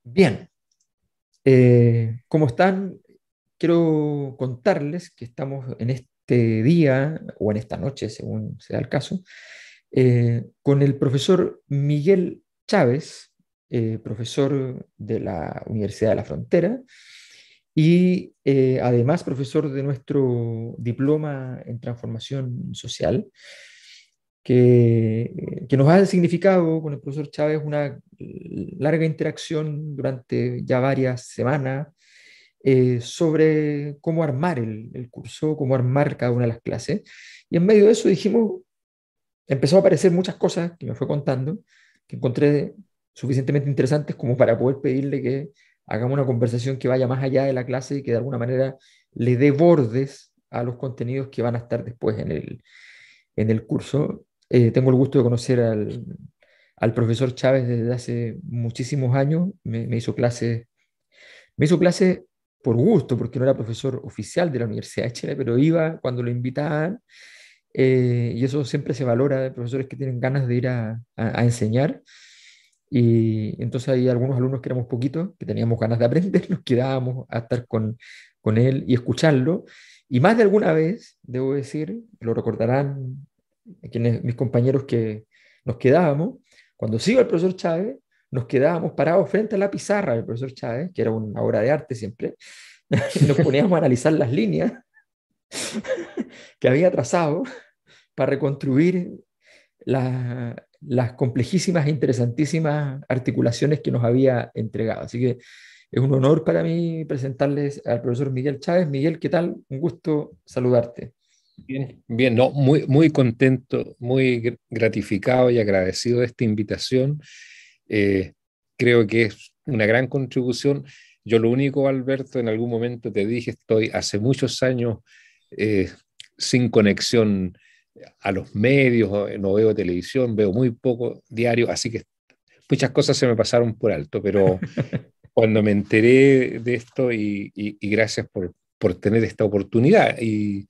Bien, ¿cómo están? Quiero contarles que estamos en este día o en esta noche, según sea el caso, con el profesor Miguel Chávez, profesor de la Universidad de la Frontera y además profesor de nuestro diploma en transformación social, que nos ha significado con el profesor Chávez una larga interacción durante ya varias semanas sobre cómo armar el curso, cómo armar cada una de las clases. Y en medio de eso dijimos, empezó a aparecer muchas cosas que me fue contando, que encontré suficientemente interesantes como para poder pedirle que hagamos una conversación que vaya más allá de la clase y que de alguna manera le dé bordes a los contenidos que van a estar después en el curso. Tengo el gusto de conocer al profesor Chávez desde hace muchísimos años. Me hizo clases por gusto, porque no era profesor oficial de la Universidad de Chile, pero iba cuando lo invitaban. Y eso siempre se valora de profesores que tienen ganas de ir a enseñar. Y entonces hay algunos alumnos que éramos poquitos, que teníamos ganas de aprender, nos quedábamos a estar con él y escucharlo. Y más de alguna vez, debo decir, lo recordarán mis compañeros que nos quedábamos, cuando se iba el profesor Chávez, nos quedábamos parados frente a la pizarra del profesor Chávez, que era una obra de arte siempre, y nos poníamos a analizar las líneas que había trazado para reconstruir las complejísimas e interesantísimas articulaciones que nos había entregado. Así que es un honor para mí presentarles al profesor Miguel Chávez. Miguel, ¿qué tal? Un gusto saludarte. Bien, bien, no, muy contento, muy gratificado y agradecido de esta invitación. Eh, Creo que es una gran contribución. Yo lo único, Alberto, en algún momento te dije, estoy hace muchos años eh, sin conexión a los medios, no veo televisión, veo muy poco diario, así que muchas cosas se me pasaron por alto, pero cuando me enteré de esto y gracias por tener esta oportunidad. Y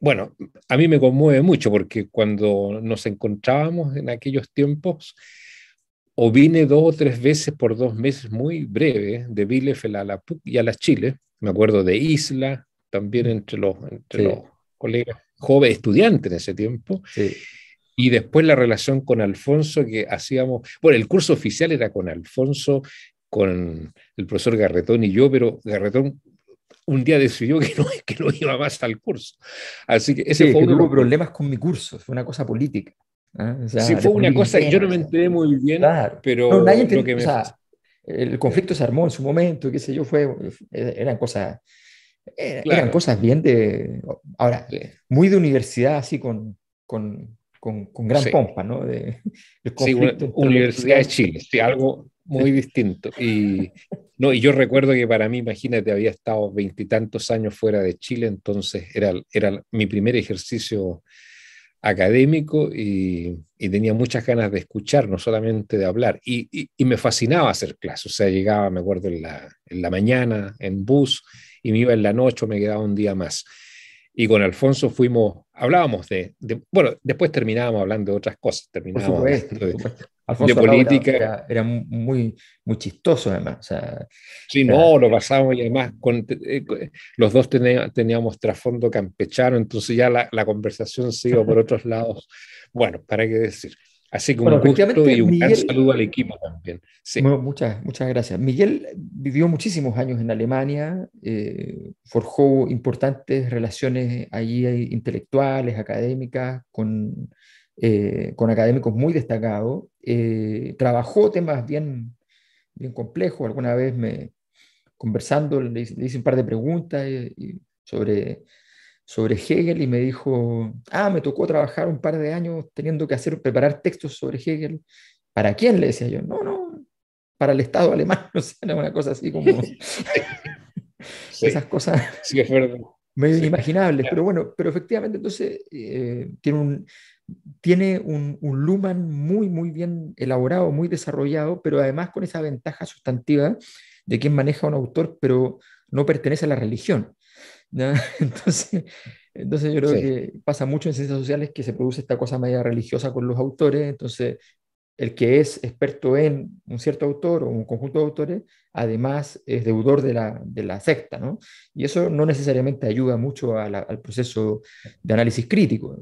bueno, a mí me conmueve mucho porque cuando nos encontrábamos en aquellos tiempos, o vine dos o tres veces por 2 meses muy breves de Bielefeld a la PUC y a la Chile, me acuerdo de Isla, también entre los Sí, colegas jóvenes estudiantes en ese tiempo, sí. y después la relación con Alfonso que hacíamos, bueno, el curso oficial era con Alfonso, con el profesor Garretón y yo, pero Garretón un día decidió que no iba más al curso. Así que Sí, ese es fue que uno de tuvo los problemas con mi curso, fue una cosa política, ¿ah? O sí, sea, de fue una política cosa, yo interna, no o me sea, enteré muy bien, claro. No, nadie pero lo entiende, que o me sea, el conflicto se armó en su momento, qué sé yo, eran claro, cosas bien de, ahora, sí, muy de universidad, así con gran sí, pompa, ¿no? De, el sí, conflicto entre los Universidad de estudiantes. Chile, sí, algo muy distinto. Y, no, y yo recuerdo que para mí, imagínate, había estado veintitantos años fuera de Chile, entonces era mi primer ejercicio académico y tenía muchas ganas de escuchar, no solamente de hablar. Y me fascinaba hacer clases, o sea, llegaba, me acuerdo, en la mañana, en bus, y me iba en la noche o me quedaba un día más. Y con Alfonso hablábamos bueno, después terminábamos hablando de otras cosas, Por terminábamos supuesto, hablando por de, supuesto. de Alfonso Arrau política. era muy, muy chistoso, además. O Sí, sea, no, lo pasábamos y además los dos teníamos trasfondo campechano, entonces ya la conversación se iba por otros lados. Bueno, para qué decir. Así que bueno, un gusto efectivamente, y un gran Miguel, saludo al equipo también. Sí, muchas gracias. Miguel vivió muchísimos años en Alemania, forjó importantes relaciones allí intelectuales, académicas, con académicos muy destacados. Trabajó temas bien complejos. Alguna vez conversando le hice un par de preguntas sobre Hegel y me dijo, me tocó trabajar un par de años teniendo que preparar textos sobre Hegel. ¿Para quién? Le decía yo. No, no, para el Estado alemán. O sea, era una cosa así como sí, esas cosas sí, es verdad. medio Sí. inimaginables. Pero bueno, pero efectivamente entonces tiene un Luhmann muy bien elaborado, muy desarrollado, pero además con esa ventaja sustantiva de quien maneja un autor, pero no pertenece a la religión, ¿no? Entonces, entonces yo creo Sí. que pasa mucho en ciencias sociales que se produce esta cosa media religiosa con los autores, entonces el que es experto en un cierto autor o un conjunto de autores, además es deudor de la secta, ¿no? Y eso no necesariamente ayuda mucho al proceso de análisis crítico.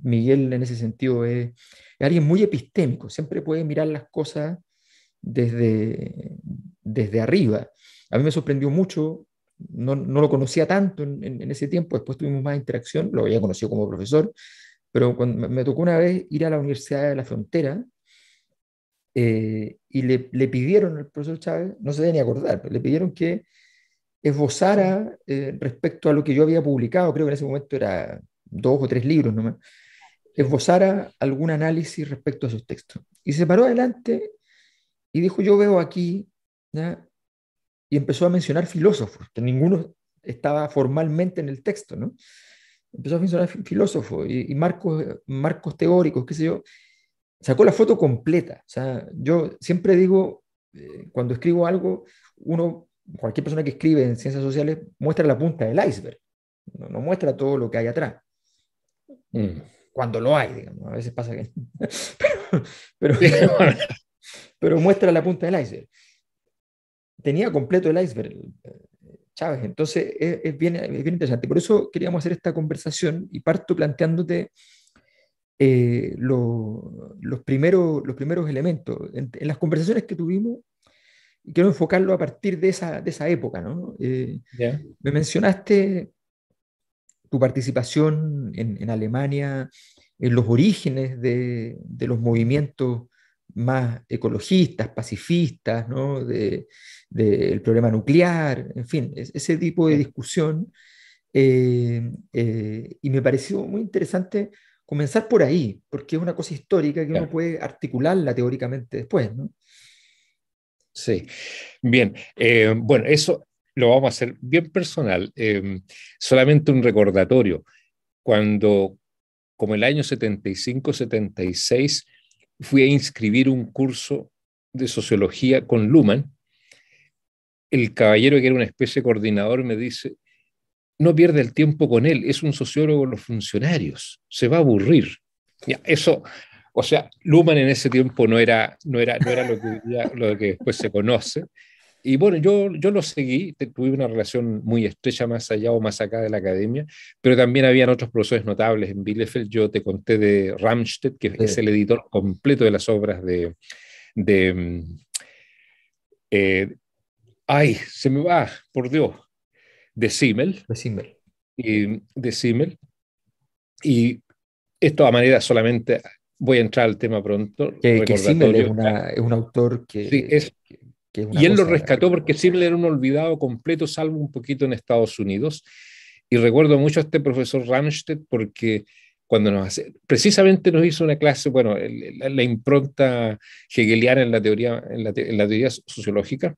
Miguel en ese sentido es alguien muy epistémico, siempre puede mirar las cosas desde, desde arriba. A mí me sorprendió mucho, no lo conocía tanto en ese tiempo, después tuvimos más interacción, lo había conocido como profesor, pero cuando me tocó una vez ir a la Universidad de la Frontera, y le pidieron al profesor Chávez, no se debe ni acordar, pero le pidieron que esbozara respecto a lo que yo había publicado, creo que en ese momento era 2 o 3 libros nomás, Sí. esbozara algún análisis respecto a sus textos. Y se paró adelante y dijo, yo veo aquí, ¿ya? Y empezó a mencionar filósofos, que ninguno estaba formalmente en el texto, ¿no? Empezó a mencionar filósofos y marcos teóricos, qué sé yo. Sacó la foto completa. O sea, yo siempre digo, cuando escribo algo, cualquier persona que escribe en ciencias sociales muestra la punta del iceberg, no muestra todo lo que hay atrás, Mm. cuando lo hay, digamos. A veces pasa que... pero, Sí, bueno, pero muestra la punta del iceberg. Tenía completo el iceberg, Chávez. Entonces es bien interesante. Por eso queríamos hacer esta conversación y parto planteándote los primeros elementos. En las conversaciones que tuvimos, y quiero enfocarlo a partir de esa época, ¿no? ya, Me mencionaste tu participación en Alemania, en los orígenes de los movimientos más ecologistas, pacifistas, ¿no? Del problema nuclear, en fin, ese tipo de sí, discusión. Y me pareció muy interesante comenzar por ahí, porque es una cosa histórica que uno ya, puede articularla teóricamente después, ¿no? sí. Bien, bueno, eso lo vamos a hacer bien personal. Solamente un recordatorio. Cuando, como el año 75-76, fui a inscribir un curso de sociología con Luhmann, el caballero que era una especie de coordinador me dice, no pierda el tiempo con él, es un sociólogo de los funcionarios, se va a aburrir. Ya, eso, o sea, Luhmann en ese tiempo no era lo que después se conoce. Y bueno, yo lo seguí, tuve una relación muy estrecha más allá o más acá de la academia, pero también habían otros profesores notables en Bielefeld. Yo te conté de Ramstedt, que es Sí, el editor completo de las obras de eh, ay, se me va, por Dios, de Simmel, decime. de Simmel. Y esto a manera solamente, voy a entrar al tema pronto, Que Simmel recordatorio. es un autor Sí, que es una y él lo cosa. rescató porque Simmel era un olvidado completo, salvo un poquito en Estados Unidos. Y recuerdo mucho a este profesor Ramstedt porque cuando precisamente nos hizo una clase, bueno, la impronta hegeliana en la teoría, en la teoría sociológica,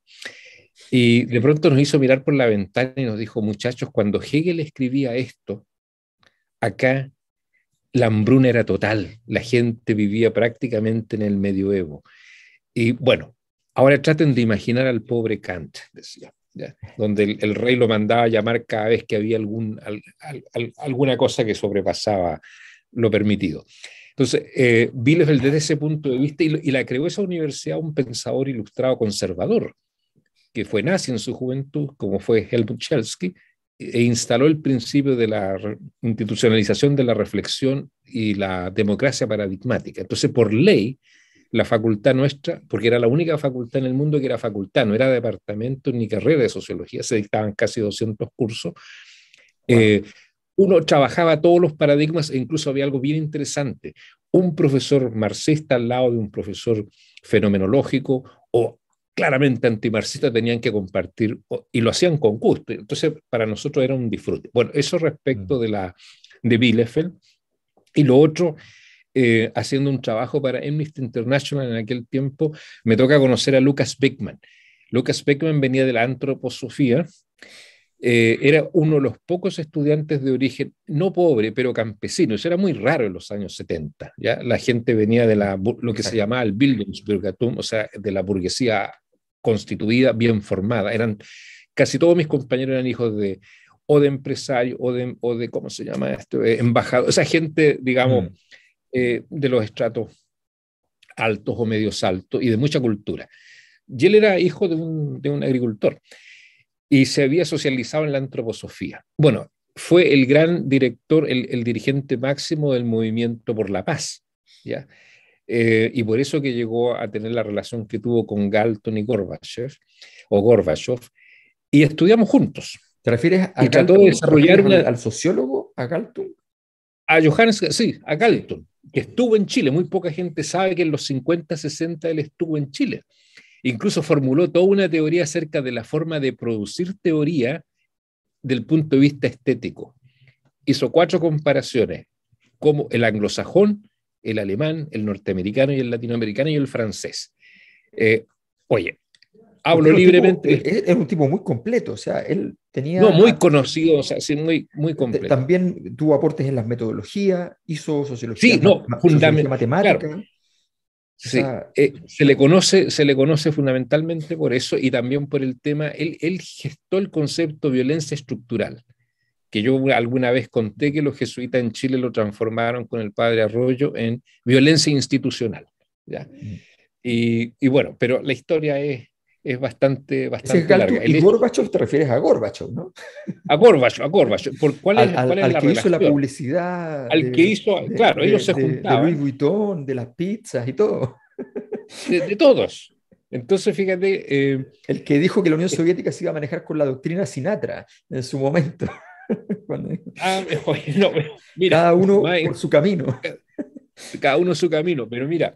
y de pronto nos hizo mirar por la ventana y nos dijo, muchachos, cuando Hegel escribía esto, acá la hambruna era total, la gente vivía prácticamente en el medioevo. Y bueno, ahora traten de imaginar al pobre Kant, decía, ¿ya? Donde el rey lo mandaba a llamar cada vez que había alguna cosa que sobrepasaba lo permitido. Entonces, Bielefeld desde ese punto de vista, y la creó esa universidad un pensador ilustrado conservador, que fue nazi en su juventud, como fue Helmut Schelsky, e instaló el principio de la institucionalización de la reflexión y la democracia paradigmática. Entonces, por ley, la facultad nuestra, porque era la única facultad en el mundo que era facultad, no era departamento ni carrera de sociología, se dictaban casi 200 cursos. Wow. eh, Uno trabajaba todos los paradigmas e incluso había algo bien interesante. Un profesor marxista al lado de un profesor fenomenológico o claramente antimarxista tenían que compartir y lo hacían con gusto. Entonces, para nosotros era un disfrute. Bueno, eso respecto de Bielefeld. Y lo otro, haciendo un trabajo para Amnesty International en aquel tiempo, me toca conocer a Lucas Beckman. Lucas Beckman venía de la antroposofía, era uno de los pocos estudiantes de origen no pobre, pero campesino. Eso era muy raro en los años 70. ¿Ya? La gente venía de lo que se Exacto. llamaba el Bildungsbürgertum, o sea, de la burguesía constituida, bien formada. Casi todos mis compañeros eran hijos o de empresarios, o de ¿cómo se llama esto? Embajadores, o sea, gente, digamos, Mm. de los estratos altos o medios altos y de mucha cultura. Y él era hijo de un agricultor y se había socializado en la antroposofía. Bueno, fue el gran director, el dirigente máximo del movimiento por la paz, ¿ya? Y por eso que llegó a tener la relación que tuvo con Galton y Gorbachev, y estudiamos juntos. ¿Te refieres a Y trató de Galton? ¿Te refieres desarrollar una, al sociólogo, a Galton? a Johannes, sí, a Sí. Galton, que estuvo en Chile. Muy poca gente sabe que en los 50, 60 él estuvo en Chile. Incluso formuló toda una teoría acerca de la forma de producir teoría del punto de vista estético. Hizo 4 comparaciones, como el anglosajón, el alemán, el norteamericano y el latinoamericano y el francés. Eh, Oye, Porque hablo libremente, era un tipo muy completo, o sea, él no tenía, muy conocido, o sea, sí, muy, muy completo. también tuvo aportes en las metodologías, hizo Sí, no, sociología claro, matemática, o sí, sea, se le conoce fundamentalmente por eso y también por el tema, él gestó el concepto de violencia estructural, que yo alguna vez conté que los jesuitas en Chile lo transformaron con el padre Arroyo en violencia institucional, ¿ya? Y bueno, pero la historia es bastante, ese es bastante larga. Galton y Gorbachev, te refieres a Gorbachev, ¿no? A Gorbachev, ¿cuál es Al la que hizo la relación? publicidad Al que hizo, claro, ellos se de Louis juntaban Vuitton, de las pizzas y todo. de todos. Entonces, fíjate, El que dijo que la Unión Soviética se iba a manejar con la doctrina Sinatra en su momento. Cuando oye, no, mira, cada uno por su camino. cada uno su camino, pero mira,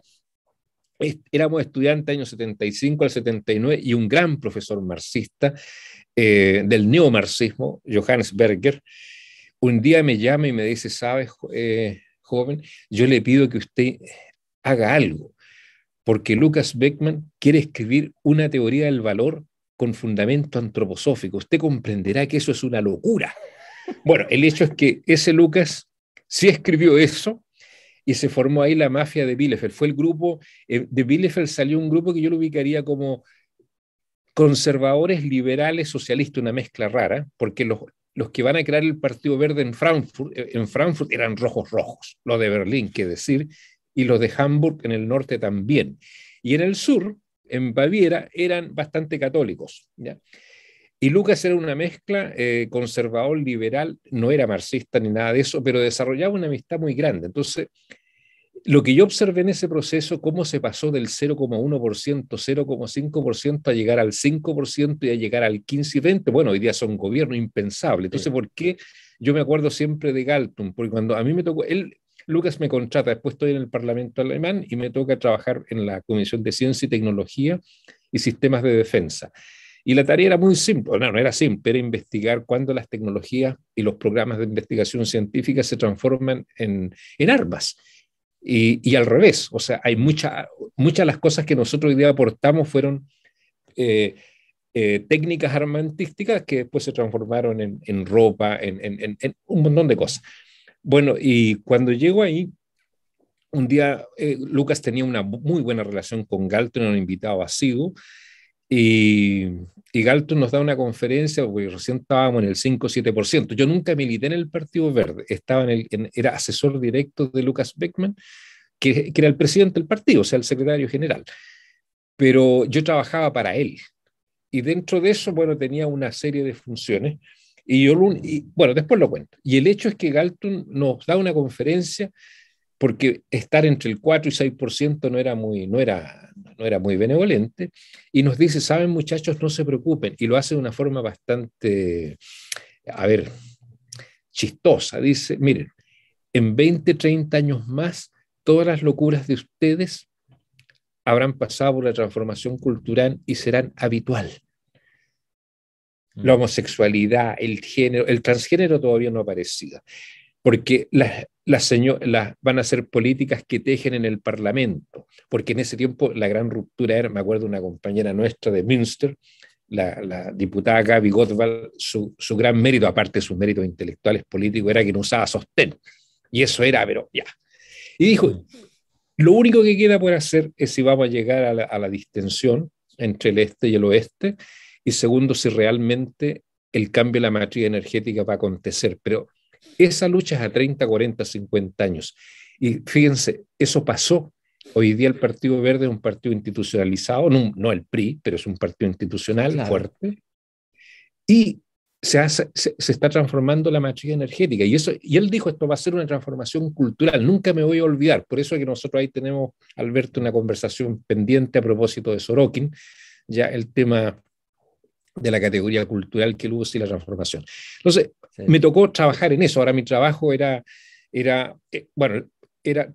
éramos estudiantes años 75 al 79 y un gran profesor marxista del neomarxismo, Johannes Berger, un día me llama y me dice, ¿sabes, joven? Yo le pido que usted haga algo, porque Lucas Beckman quiere escribir una teoría del valor con fundamento antroposófico. Usted comprenderá que eso es una locura. Bueno, el hecho es que ese Lucas sí escribió eso y se formó ahí la mafia de Bielefeld. Fue el grupo, de Bielefeld salió un grupo que yo lo ubicaría como conservadores, liberales, socialistas, una mezcla rara, porque los que van a crear el Partido Verde en Frankfurt eran rojos rojos, los de Berlín, qué decir, y los de Hamburg en el norte también. Y en el sur, en Baviera, eran bastante católicos, ¿ya? Y Lucas era una mezcla conservador, liberal, no era marxista ni nada de eso, pero desarrollaba una amistad muy grande. Entonces, lo que yo observé en ese proceso, cómo se pasó del 0,1%, 0,5% a llegar al 5% y a llegar al 15 y 20, bueno, hoy día son gobiernos impensables. Entonces, Sí. ¿por qué yo me acuerdo siempre de Galton? Porque cuando a mí me tocó, Lucas me contrata, después estoy en el Parlamento alemán y me toca trabajar en la Comisión de Ciencia y Tecnología y Sistemas de Defensa. Y la tarea era muy simple, no era simple, era investigar cuándo las tecnologías y los programas de investigación científica se transforman en armas. Y al revés, o sea, hay muchas de las cosas que nosotros hoy día aportamos fueron eh, técnicas armamentísticas que después se transformaron en ropa, en un montón de cosas. Bueno, y cuando llego ahí, un día Lucas tenía una muy buena relación con Galton, era un invitado asiduo, y, y Galton nos da una conferencia, porque recién estábamos en el 5 o 7%. Yo nunca milité en el Partido Verde, era asesor directo de Lucas Beckman, que era el presidente del partido, o sea, el secretario general. Pero yo trabajaba para él. Y dentro de eso, bueno, tenía una serie de funciones. Bueno, después lo cuento. Y el hecho es que Galton nos da una conferencia porque estar entre el 4 y 6% no era muy benevolente, y nos dice, saben muchachos, no se preocupen, y lo hace de una forma bastante, a ver, chistosa. Dice, miren, en 20, 30 años más, todas las locuras de ustedes habrán pasado por la transformación cultural y serán habitual. La Mm. homosexualidad, el género, el transgénero todavía no ha aparecido, porque van a ser políticas que tejen en el Parlamento, porque en ese tiempo la gran ruptura era, me acuerdo de una compañera nuestra de Münster, la diputada Gaby Gottwald, su gran mérito, aparte de sus méritos intelectuales políticos, era que no usaba sostén, y eso era, pero ya. Y dijo, Mm. lo único que queda por hacer es si vamos a llegar a la distensión entre el este y el oeste, y segundo, si realmente el cambio de la matriz energética va a acontecer. Pero esa lucha es a 30, 40, 50 años. Y fíjense, eso pasó Hoy día el Partido Verde es un partido institucionalizado, no el PRI, pero es un partido institucional Claro. fuerte, y se está transformando la matriz energética. Y él dijo, esto va a ser una transformación cultural, nunca me voy a olvidar. Por eso es que nosotros ahí tenemos, Alberto, una conversación pendiente a propósito de Sorokin, ya el tema de la categoría cultural que él usa y la transformación. Entonces, me Sí. tocó trabajar en eso. Ahora mi trabajo bueno, era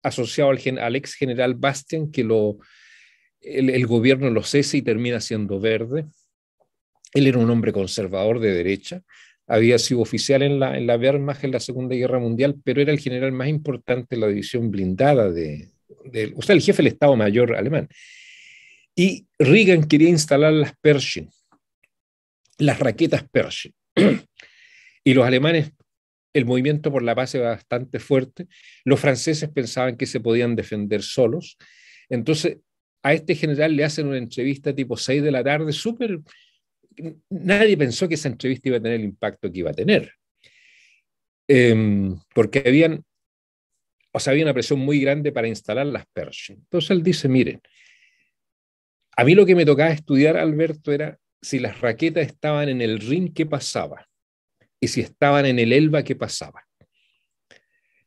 asociado al ex general Bastian, que el gobierno lo cesa y termina siendo verde. Él era un hombre conservador de derecha, había sido oficial en la Wehrmacht en la Segunda Guerra Mundial, pero era el general más importante de la división blindada o sea, el jefe del Estado Mayor alemán. Y Reagan quería instalar las Pershing, las raquetas Pershing. Y los alemanes, el movimiento por la paz era bastante fuerte. Los franceses pensaban que se podían defender solos. Entonces, a este general le hacen una entrevista tipo 6 de la tarde, súper. Nadie pensó que esa entrevista iba a tener el impacto que iba a tener. Porque había una presión muy grande para instalar las Pershing. Entonces él dice, miren, a mí lo que me tocaba estudiar, Alberto, era si las raquetas estaban en el Rin, ¿qué pasaba? Y si estaban en el Elba, ¿qué pasaba?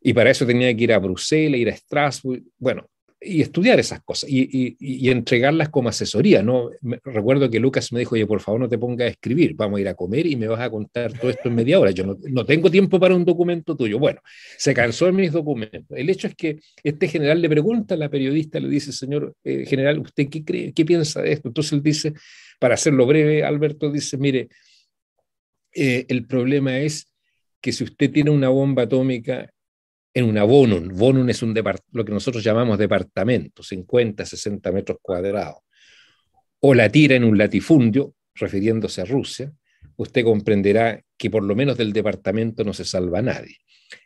Y para eso tenía que ir a Bruselas, ir a Estrasburgo, bueno, y estudiar esas cosas y entregarlas como asesoría, ¿no? Recuerdo que Lucas me dijo, oye, por favor no te pongas a escribir, vamos a ir a comer y me vas a contar todo esto en media hora. Yo no tengo tiempo para un documento tuyo. Bueno, se cansó de mis documentos. El hecho es que este general le pregunta a la periodista, le dice, señor general, ¿usted qué cree, qué piensa de esto? Entonces él dice, para hacerlo breve, Alberto dice, mire, el problema es que si usted tiene una bomba atómica en una Bonum es lo que nosotros llamamos departamento, 50, 60 metros cuadrados, o la tira en un latifundio, refiriéndose a Rusia, usted comprenderá que por lo menos del departamento no se salva nadie.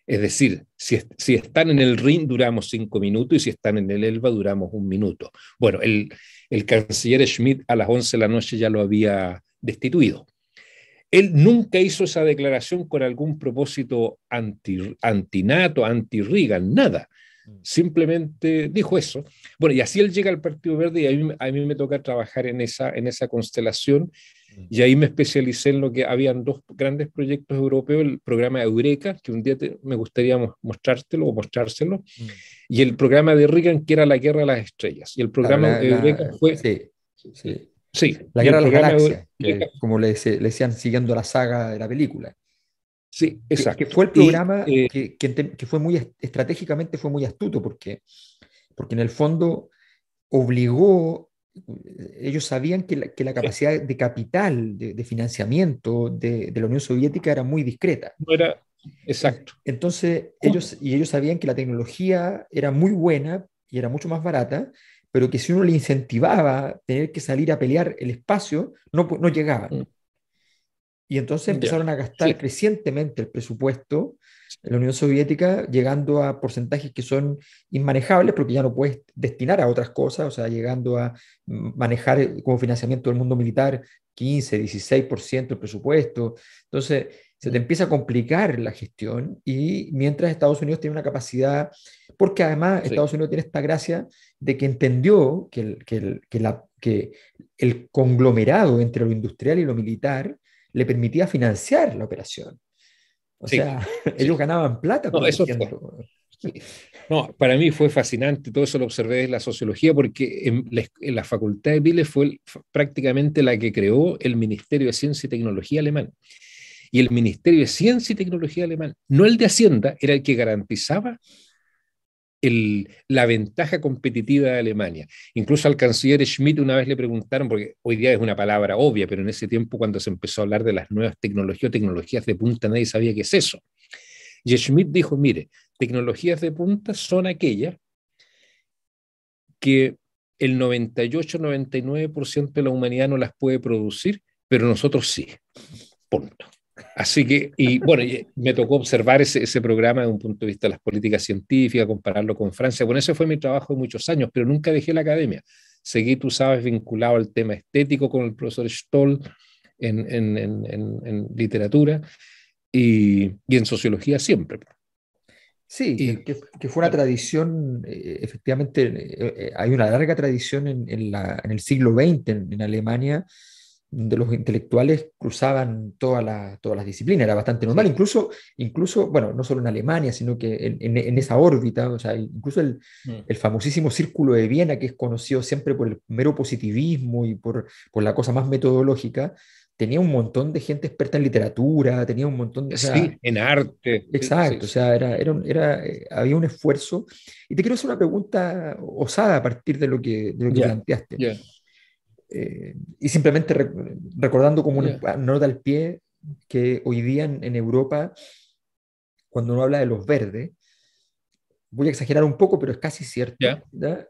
Es decir, si están en el Rin duramos 5 minutos y si están en el Elba duramos 1 minuto. Bueno, el canciller Schmidt a las 11 de la noche ya lo había destituido. Él nunca hizo esa declaración con algún propósito antinato, anti-Reagan, nada. Simplemente dijo eso. Bueno, y así él llega al Partido Verde y a mí me toca trabajar en esa constelación y ahí me especialicé en lo que habían dos grandes proyectos europeos, el programa Eureka, que un día me gustaría mostrártelo o mostrárselo, y el programa de Reagan, que era la Guerra de las Estrellas. Y el Claro, programa Eureka fue, sí, sí. sí, La y Guerra el de las programa Galaxias, Eureka, que como le decían siguiendo la saga de la película, sí, que exacto. fue el Y programa que fue muy estratégicamente fue muy astuto, porque en el fondo obligó, ellos sabían que la sí, capacidad de capital, de financiamiento de la Unión Soviética era muy discreta. no era exacto. Entonces, ellos sabían que la tecnología era muy buena y era mucho más barata, pero que si uno le incentivaba a tener que salir a pelear el espacio, no llegaban. Y entonces Ya, empezaron a gastar sí, crecientemente el presupuesto en la Unión Soviética, llegando a porcentajes que son inmanejables porque ya no puedes destinar a otras cosas, o sea, llegando a manejar como financiamiento del mundo militar 15, 16% del presupuesto. Entonces, se te empieza a complicar la gestión y mientras Estados Unidos tiene una capacidad, porque además sí. Estados Unidos tiene esta gracia de que entendió que el conglomerado entre lo industrial y lo militar le permitía financiar la operación. O Sí, sea, ellos sí. ganaban plata No, eso fue. produciendo. Sí. No, para mí fue fascinante, todo eso lo observé en la sociología, porque en la Facultad de Vélez prácticamente la que creó el Ministerio de Ciencia y Tecnología alemán. Y el Ministerio de Ciencia y Tecnología alemán, no el de Hacienda, era el que garantizaba la ventaja competitiva de Alemania. Incluso al canciller Schmidt una vez le preguntaron, porque hoy día es una palabra obvia, pero en ese tiempo cuando se empezó a hablar de las nuevas tecnologías o tecnologías de punta, nadie sabía qué es eso. Y Schmidt dijo, mire, tecnologías de punta son aquellas que el 98-99% de la humanidad no las puede producir, pero nosotros sí. Punto. Así que, y bueno, me tocó observar ese programa desde un punto de vista de las políticas científicas, compararlo con Francia. Bueno, ese fue mi trabajo de muchos años, pero nunca dejé la academia. Seguí, tú sabes, vinculado al tema estético con el profesor Stoll en literatura y en sociología siempre. Sí, Y que fue una tradición, efectivamente, hay una larga tradición en el siglo XX en Alemania, donde los intelectuales cruzaban todas las disciplinas, era bastante normal, sí, incluso, bueno, no solo en Alemania, sino que en esa órbita, o sea, incluso mm, el famosísimo Círculo de Viena, que es conocido siempre por el mero positivismo y por la cosa más metodológica, tenía un montón de gente experta en literatura, tenía un montón de, o sea, sí, en arte, sí, exacto, o sí. sea, había un esfuerzo. Y te quiero hacer una pregunta osada a partir de lo que Ya, planteaste. ya, Y simplemente recordando como una ya, nota al pie, que hoy día en Europa, cuando uno habla de los verdes, voy a exagerar un poco, pero es casi cierto, ya, ¿ya?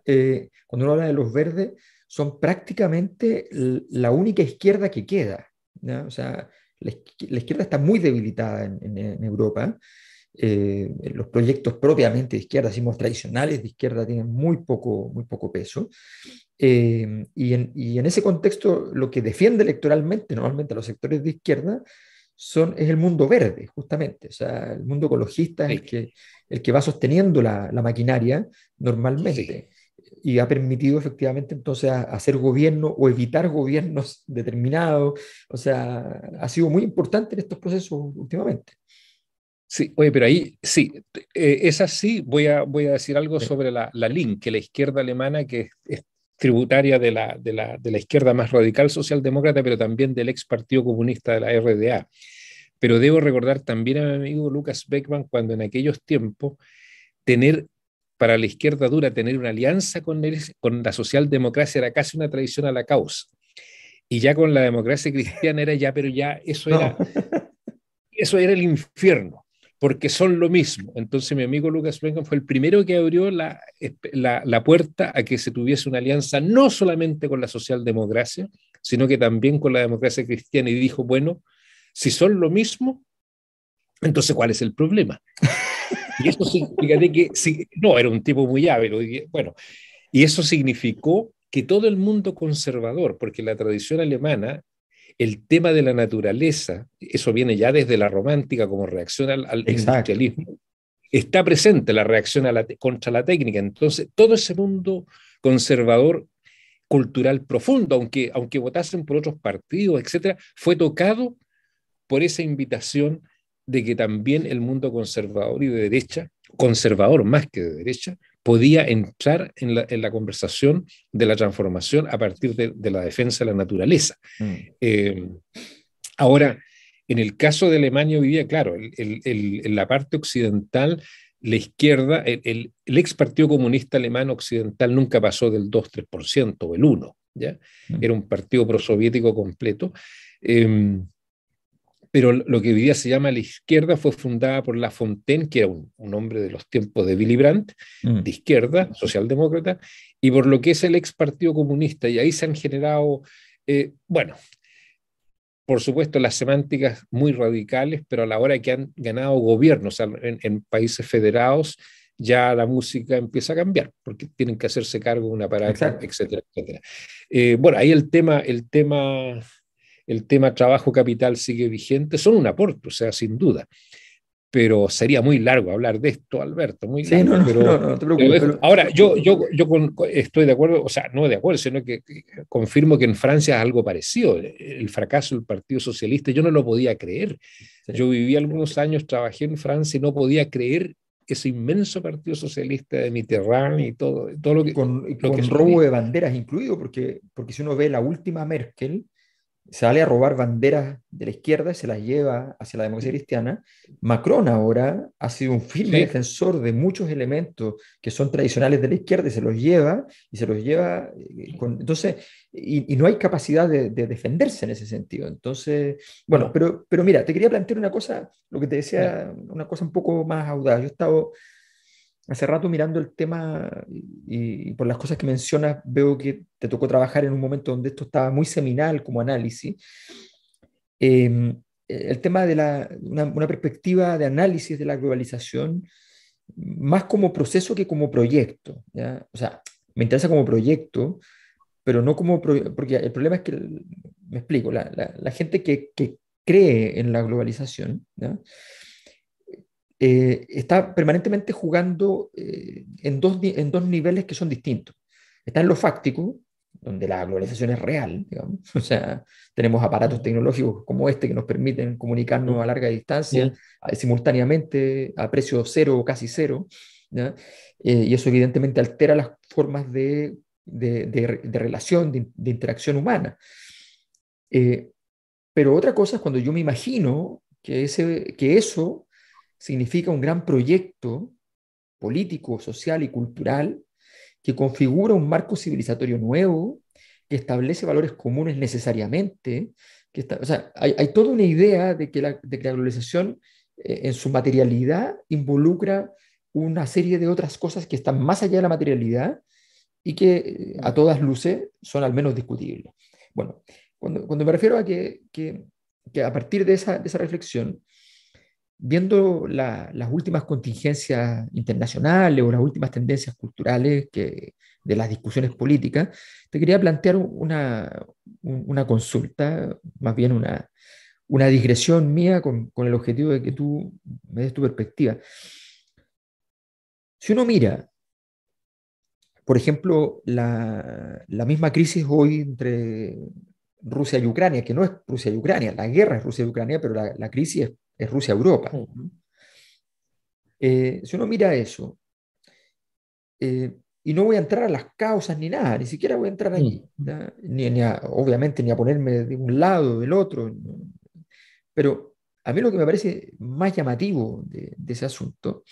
Cuando uno habla de los verdes, son prácticamente la única izquierda que queda, ¿ya? O sea, la izquierda está muy debilitada en Europa. Los proyectos propiamente de izquierda, decimos tradicionales de izquierda, tienen muy poco peso. Y en ese contexto, lo que defiende electoralmente normalmente a los sectores de izquierda es el mundo verde, justamente. O sea, el mundo ecologista es sí, el que va sosteniendo la maquinaria sí. normalmente y ha permitido efectivamente entonces hacer gobierno o evitar gobiernos determinados. O sea, ha sido muy importante en estos procesos últimamente. Sí, oye, pero ahí sí, es así. Voy a decir algo Sí, sobre la LINK, que la izquierda alemana, que es tributaria de la izquierda más radical socialdemócrata, pero también del ex Partido Comunista de la RDA. Pero debo recordar también a mi amigo Lucas Beckman cuando en aquellos tiempos tener, para la izquierda dura, tener una alianza con la socialdemocracia era casi una traición a la causa. Y ya con la democracia cristiana era ya, pero ya no, eso era el infierno, porque son lo mismo. Entonces mi amigo Lucas Beckman fue el primero que abrió la puerta a que se tuviese una alianza no solamente con la socialdemocracia, sino que también con la democracia cristiana y dijo, bueno, si son lo mismo, entonces ¿cuál es el problema? Y eso significa que, sí, no, era un tipo muy hábil, bueno, y eso significó que todo el mundo conservador, porque la tradición alemana, el tema de la naturaleza, eso viene ya desde la romántica como reacción al exacto. industrialismo, está presente la reacción contra la técnica. Entonces, todo ese mundo conservador cultural profundo, aunque votasen por otros partidos, etcétera, fue tocado por esa invitación de que también el mundo conservador y de derecha, conservador más que de derecha, podía entrar en la conversación de la transformación a partir de la defensa de la naturaleza. Mm, Eh, Ahora, en el caso de Alemania hoy día, claro, en la parte occidental, la izquierda, el ex Partido Comunista Alemán Occidental nunca pasó del 2-3% o el 1%, ¿ya? mm, Era un partido prosoviético completo. Eh, pero lo que hoy día se llama la izquierda fue fundada por Lafontaine, que era un hombre de los tiempos de Willy Brandt, mm. de izquierda, socialdemócrata, y por lo que es el ex Partido Comunista. Y ahí se han generado, bueno, por supuesto, las semánticas muy radicales, pero a la hora que han ganado gobiernos, o sea, en países federados, ya la música empieza a cambiar, porque tienen que hacerse cargo de un aparato, Exacto. etcétera, etcétera. Bueno, ahí el tema trabajo capital sigue vigente, son un aporte, o sea, sin duda, pero sería muy largo hablar de esto, Alberto, muy Sí, no, largo, no, no, pero no te te lo preocupes, dejo. pero Ahora, yo estoy de acuerdo, o sea, no de acuerdo, sino que confirmo que en Francia es algo parecido. El fracaso del Partido Socialista, yo no lo podía creer. sí. Yo viví algunos años, trabajé en Francia y no podía creer ese inmenso Partido Socialista de Mitterrand y todo lo Y que, con, y lo que con se robo venía. de banderas incluido, porque si uno ve la última Merkel, sale a robar banderas de la izquierda y se las lleva hacia la democracia cristiana. Macron ahora ha sido un firme Sí, defensor de muchos elementos que son tradicionales de la izquierda y se los lleva entonces, y no hay capacidad de defenderse en ese sentido. Entonces, bueno, no, pero mira, te quería plantear una cosa, lo que te ya, decía, una cosa un poco más audaz. Yo he estado hace rato mirando el tema y por las cosas que mencionas veo que te tocó trabajar en un momento donde esto estaba muy seminal como análisis. El tema de una perspectiva de análisis de la globalización más como proceso que como proyecto, ¿ya? O sea, me interesa como proyecto, pero no porque el problema es que, me explico, la gente que cree en la globalización, ¿ya? está permanentemente jugando en dos niveles que son distintos. Está en lo fáctico, donde la globalización es real, digamos. O sea, tenemos aparatos Mm, tecnológicos como este que nos permiten comunicarnos mm, a larga distancia, mm, simultáneamente a precio cero o casi cero, ¿ya? Y eso evidentemente altera las formas de relación, de interacción humana. Eh, pero otra cosa es cuando yo me imagino que eso significa un gran proyecto político, social y cultural que configura un marco civilizatorio nuevo, que establece valores comunes necesariamente, o sea, hay toda una idea de que la globalización en su materialidad involucra una serie de otras cosas que están más allá de la materialidad y que a mm, todas luces son al menos discutibles. Bueno, cuando me refiero a que a partir de esa reflexión, viendo las últimas contingencias internacionales o las últimas tendencias culturales de las discusiones políticas, te quería plantear una consulta, más bien una digresión mía con el objetivo de que tú me des tu perspectiva. Si uno mira, por ejemplo, la misma crisis hoy entre Rusia y Ucrania, que no es Rusia y Ucrania, la guerra es Rusia y Ucrania, pero la crisis es Rusia-Europa. mm, Si uno mira eso, y no voy a entrar a las causas ni nada, ni siquiera voy a entrar allí, mm, ¿ya? Obviamente ni a ponerme de un lado o del otro, ¿no? Pero a mí lo que me parece más llamativo de ese asunto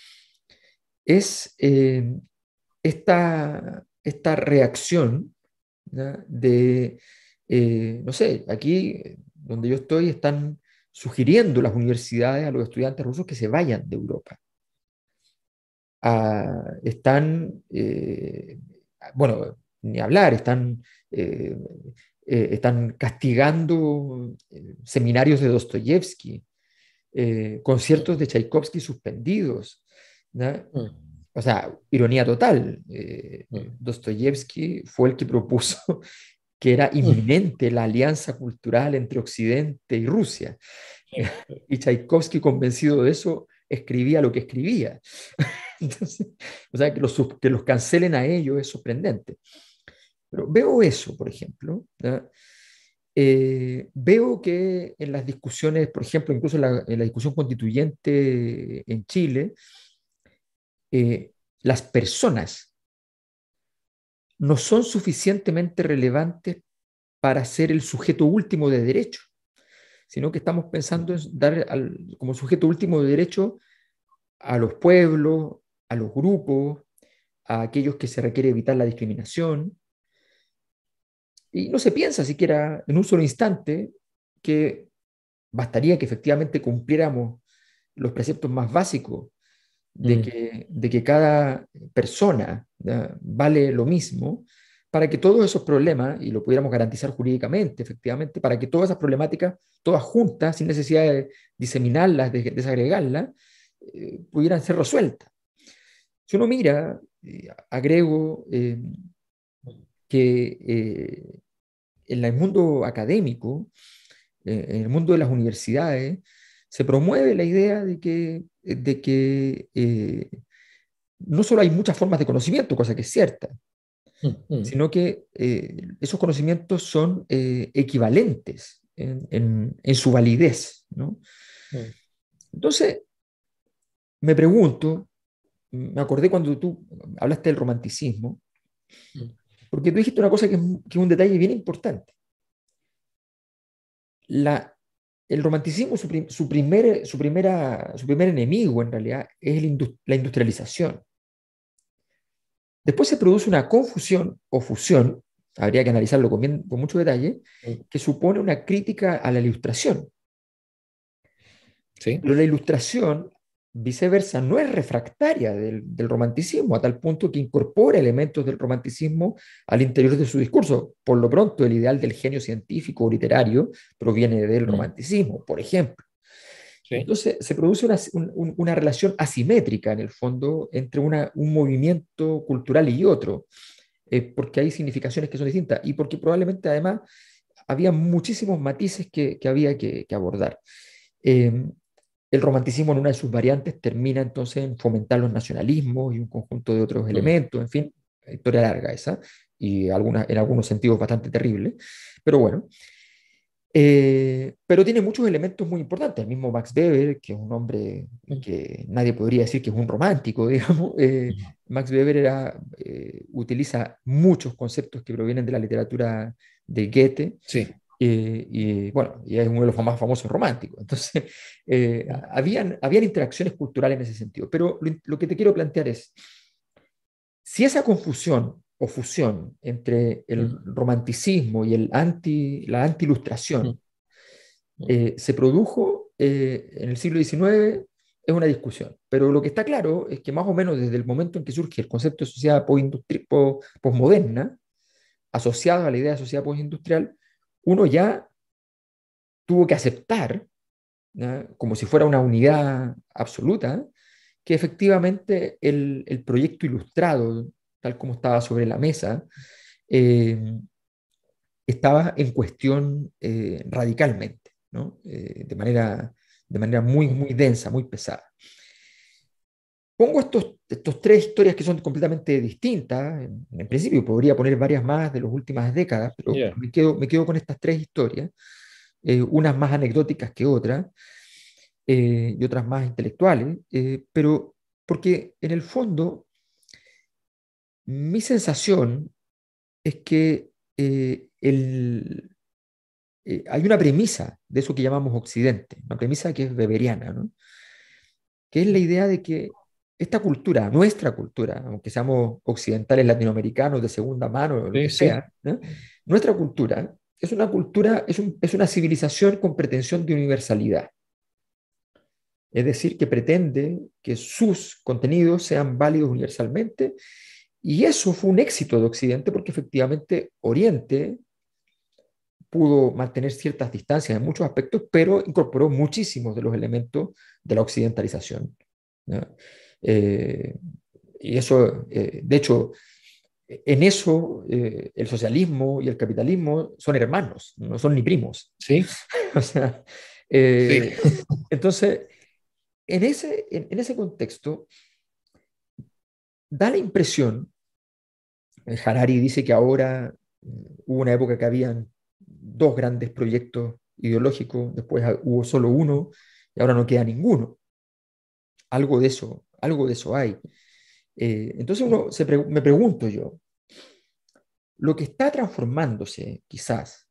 es esta reacción, ¿ya? No sé, aquí donde yo estoy están sugiriendo las universidades a los estudiantes rusos que se vayan de Europa. Están, bueno, ni hablar, eh, están castigando seminarios de Dostoyevsky, conciertos de Tchaikovsky suspendidos, ¿no? mm, O sea, ironía total. mm, Dostoyevsky fue el que propuso que era mm. inminente la alianza cultural entre Occidente y Rusia. Sí. Y Tchaikovsky, convencido de eso, escribía lo que escribía. Entonces, o sea, que los cancelen a ellos es sorprendente. Pero veo eso, por ejemplo, ¿ya? Veo que en las discusiones, por ejemplo, incluso en la discusión constituyente en Chile, las personas no son suficientemente relevantes para ser el sujeto último de derecho, sino que estamos pensando en dar como sujeto último de derecho a los pueblos, a los grupos, a aquellos que se requiere evitar la discriminación, y no se piensa siquiera en un solo instante que bastaría que efectivamente cumpliéramos los preceptos más básicos Mm, de que cada persona, ¿ya? Vale lo mismo, para que todos esos problemas, y lo pudiéramos garantizar jurídicamente, efectivamente, para que todas esas problemáticas, todas juntas, sin necesidad de diseminarlas, de desagregarlas, pudieran ser resueltas. Si uno mira, agrego que en el mundo académico, en el mundo de las universidades, se promueve la idea de que no solo hay muchas formas de conocimiento, cosa que es cierta, mm, mm, sino que esos conocimientos son equivalentes en su validez, ¿no? mm, Entonces, me pregunto, me acordé cuando tú hablaste del romanticismo, mm. porque tú dijiste una cosa que es un detalle bien importante. La, el romanticismo, su primer enemigo en realidad es la industrialización. Después se produce una confusión o fusión, habría que analizarlo con mucho detalle, Mm. que supone una crítica a la ilustración. Sí. Pero la ilustración, viceversa, no es refractaria del romanticismo, a tal punto que incorpora elementos del romanticismo al interior de su discurso. Por lo pronto, el ideal del genio científico o literario proviene del Mm, romanticismo, por ejemplo. sí. Entonces se produce una relación asimétrica en el fondo entre un movimiento cultural y otro, porque hay significaciones que son distintas y porque probablemente además había muchísimos matices que había que abordar. Eh, el romanticismo en una de sus variantes termina entonces en fomentar los nacionalismos y un conjunto de otros Mm, elementos, en fin, historia larga esa, y en algunos sentidos bastante terrible, pero bueno. Pero tiene muchos elementos muy importantes. El mismo Max Weber, que es un hombre mm, que nadie podría decir que es un romántico, digamos. mm. Max Weber utiliza muchos conceptos que provienen de la literatura de Goethe, Sí. bueno, y es uno de los más famosos románticos. Entonces, Mm, habían interacciones culturales en ese sentido. Pero lo que te quiero plantear es, si esa confusión o fusión entre el mm, romanticismo y la mm, anti-ilustración mm. se produjo en el siglo XIX, es una discusión. Pero lo que está claro es que más o menos desde el momento en que surge el concepto de sociedad postmoderna, asociado a la idea de sociedad postindustrial, uno ya tuvo que aceptar, ¿no?, como si fuera una unidad absoluta, que efectivamente el proyecto ilustrado, tal como estaba sobre la mesa, eh, estaba en cuestión radicalmente, ¿no? De manera muy, Mm. muy densa, muy pesada. Pongo estos tres historias que son completamente distintas. En principio podría poner varias más de las últimas décadas, pero Ya. me quedo con estas tres historias, unas más anecdóticas que otras, y otras más intelectuales, pero porque en el fondo mi sensación es que hay una premisa de eso que llamamos Occidente, una premisa que es weberiana, ¿no?, que es la idea de que esta cultura, nuestra cultura, aunque seamos occidentales latinoamericanos de segunda mano o lo Sí, que sí. sea, ¿no?, nuestra cultura es una cultura, es una civilización con pretensión de universalidad. Es decir, que pretende que sus contenidos sean válidos universalmente, y eso fue un éxito de Occidente porque efectivamente Oriente pudo mantener ciertas distancias en muchos aspectos, pero incorporó muchísimos de los elementos de la occidentalización, ¿no? Eh, y eso, de hecho, en eso el socialismo y el capitalismo son hermanos, no son ni primos. Sí, O sea, sí. eh, entonces, en ese contexto, da la impresión, Harari dice que ahora hubo una época que habían dos grandes proyectos ideológicos, después hubo solo uno y ahora no queda ninguno. Algo de eso hay. Entonces me pregunto yo, lo que está transformándose quizás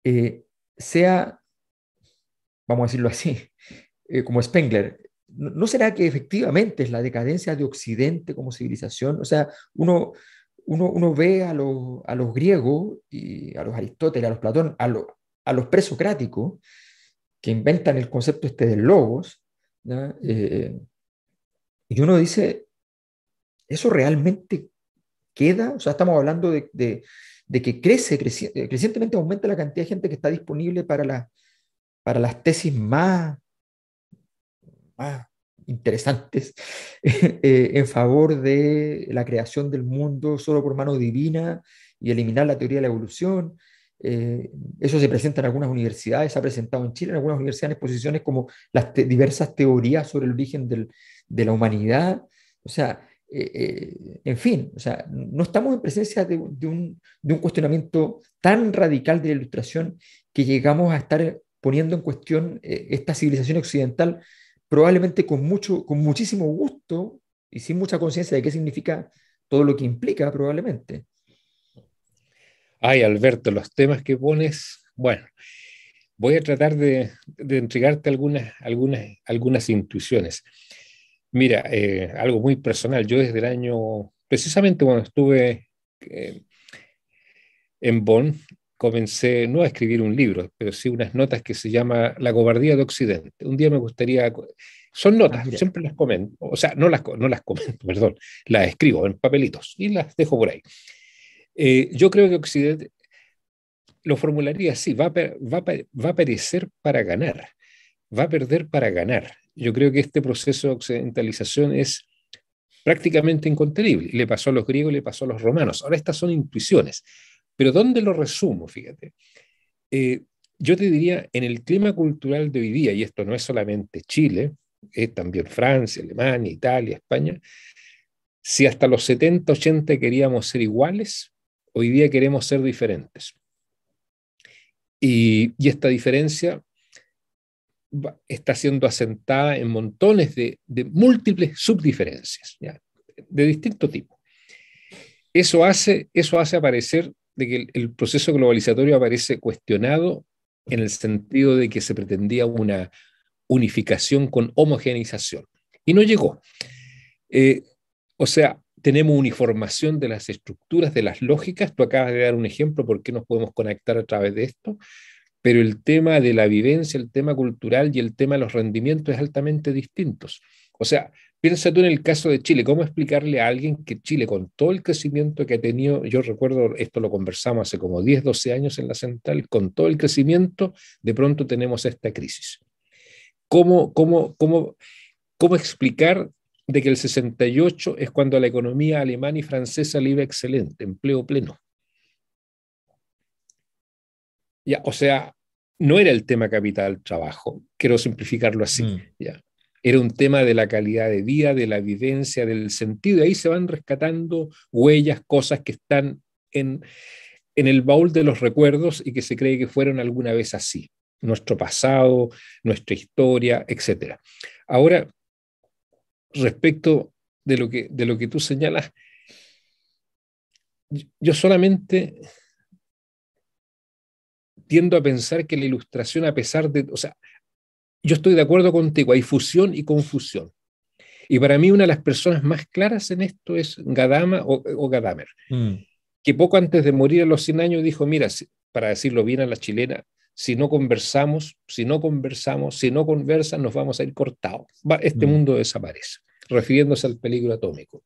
eh, sea, vamos a decirlo así, como Spengler, ¿no será que efectivamente es la decadencia de Occidente como civilización? O sea, uno ve a los griegos y a los Aristóteles, a los Platón, a los presocráticos que inventan el concepto este del logos, ¿no? Y uno dice, ¿eso realmente queda? O sea, estamos hablando de que crecientemente aumenta la cantidad de gente que está disponible para las tesis más interesantes en favor de la creación del mundo solo por mano divina y eliminar la teoría de la evolución. Eso se presenta en algunas universidades, se ha presentado en Chile en algunas universidades posiciones como las diversas teorías sobre el origen de la humanidad. O sea, en fin, o sea, no estamos en presencia de un cuestionamiento tan radical de la ilustración que llegamos a estar poniendo en cuestión esta civilización occidental probablemente con muchísimo gusto y sin mucha conciencia de qué significa todo lo que implica probablemente. Ay, Alberto, los temas que pones, bueno, voy a tratar de entregarte algunas intuiciones. Mira, algo muy personal. Yo desde el año, precisamente cuando estuve eh, en Bonn, comencé no a escribir un libro, pero sí unas notas que se llama La cobardía de Occidente. Un día me gustaría, son Ah, notas, mira, siempre las comento, o sea, no las comento, perdón, las escribo en papelitos y las dejo por ahí. Yo creo que Occidente lo formularía así, va a perecer para ganar, va a perder para ganar. Yo creo que este proceso de occidentalización es prácticamente incontenible. Le pasó a los griegos, le pasó a los romanos. Ahora estas son intuiciones. Pero ¿dónde lo resumo? Fíjate. Eh, yo te diría, en el clima cultural de hoy día, y esto no es solamente Chile, es también Francia, Alemania, Italia, España, si hasta los 70, 80 queríamos ser iguales, hoy día queremos ser diferentes. Y esta diferencia está siendo asentada en montones de múltiples subdiferencias, ¿ya? De distinto tipo. Eso hace aparecer de que el proceso globalizatorio aparece cuestionado en el sentido de que se pretendía una unificación con homogeneización. Y no llegó. Eh, o sea, tenemos uniformación de las estructuras, de las lógicas. Tú acabas de dar un ejemplo por qué nos podemos conectar a través de esto, pero el tema de la vivencia, el tema cultural y el tema de los rendimientos es altamente distintos. O sea, piensa tú en el caso de Chile, ¿cómo explicarle a alguien que Chile, con todo el crecimiento que ha tenido, yo recuerdo, esto lo conversamos hace como 10, 12 años en la central, con todo el crecimiento, de pronto tenemos esta crisis? ¿Cómo explicar de que el 68 es cuando la economía alemana y francesa le iba excelente, empleo pleno? Ya, o sea, no era el tema capital-trabajo, quiero simplificarlo así, Mm. ya. Era un tema de la calidad de vida, de la vivencia, del sentido, y ahí se van rescatando huellas, cosas que están en el baúl de los recuerdos y que se cree que fueron alguna vez así, nuestro pasado, nuestra historia, etc. Ahora, respecto de lo que tú señalas, yo solamente tiendo a pensar que la ilustración, a pesar de, o sea, yo estoy de acuerdo contigo, hay fusión y confusión. Y para mí una de las personas más claras en esto es Gadama o Gadamer, Mm. que poco antes de morir a los 100 años dijo, mira, para decirlo bien a la chilena, si no conversamos, si no conversamos, si no conversan, nos vamos a ir cortados. Este Mm. mundo desaparece, refiriéndose al peligro atómico.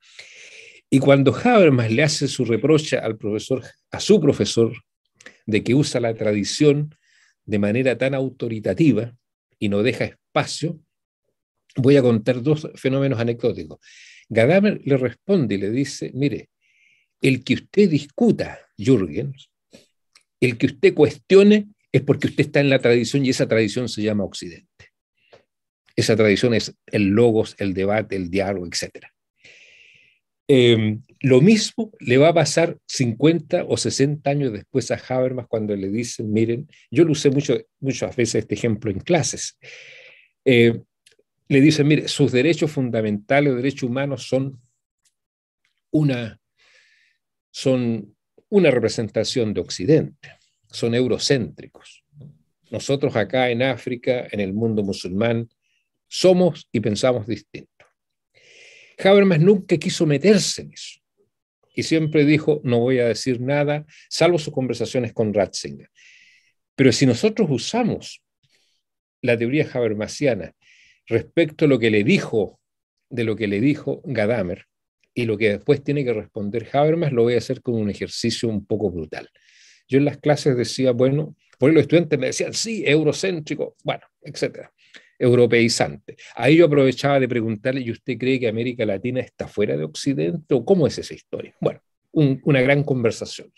Y cuando Habermas le hace su reproche al profesor, a su profesor, de que usa la tradición de manera tan autoritativa y no deja espacio, voy a contar dos fenómenos anecdóticos. Gadamer le responde y le dice, mire, el que usted discuta, Jürgen, el que usted cuestione es porque usted está en la tradición y esa tradición se llama Occidente. Esa tradición es el logos, el debate, el diálogo, etc. Lo mismo le va a pasar 50 o 60 años después a Habermas cuando le dicen, miren, yo lo usé muchas veces este ejemplo en clases, eh, le dicen, mire, sus derechos fundamentales, derechos humanos una, son una representación de Occidente, son eurocéntricos. Nosotros acá en África, en el mundo musulmán, somos y pensamos distinto. Habermas nunca quiso meterse en eso y siempre dijo, no voy a decir nada, salvo sus conversaciones con Ratzinger. Pero si nosotros usamos la teoría habermasiana respecto a lo que le dijo, de lo que le dijo Gadamer, y lo que después tiene que responder Habermas, lo voy a hacer con un ejercicio un poco brutal. Yo en las clases decía, bueno, por los estudiantes me decían, sí, eurocéntrico, bueno, etcétera, europeizante. Ahí yo aprovechaba de preguntarle, ¿y usted cree que América Latina está fuera de Occidente o cómo es esa historia? Bueno, una gran conversación.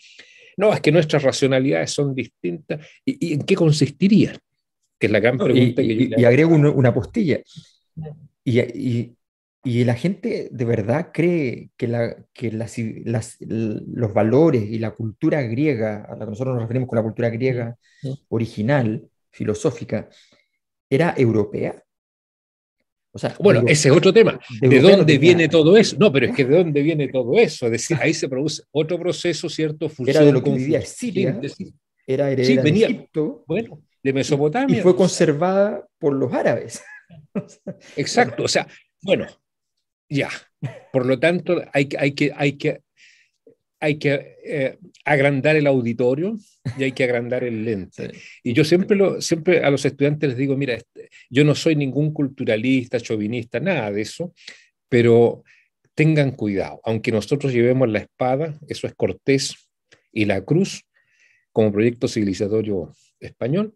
No, es que nuestras racionalidades son distintas. ¿Y en qué consistirían? Que es la gran No, pregunta que yo le y hago. agrego una postilla. Y, y- y la gente de verdad cree que, los valores y la cultura griega, a la que nosotros nos referimos con la cultura griega original, filosófica, era europea. O sea, Bueno, ese es otro tema. de ¿De europea no dónde tenía viene todo eso? No, pero es que nada. ¿de dónde viene todo eso? Es decir, ahí se produce otro proceso, ¿cierto? Era de Fusión, lo que hoy día confusión, es Siria, síntesis. era Sí, heredera de venía, Egipto bueno, de y Mesopotamia. fue O sea, conservada por los árabes. O sea, exacto. O sea, bueno, ya. Por lo tanto, hay que agrandar el auditorio y hay que agrandar el lente. sí. Y yo siempre a los estudiantes les digo, mira, yo no soy ningún culturalista, chauvinista, nada de eso, pero tengan cuidado. Aunque nosotros llevemos la espada, eso es Cortés, y la cruz como proyecto civilizatorio español,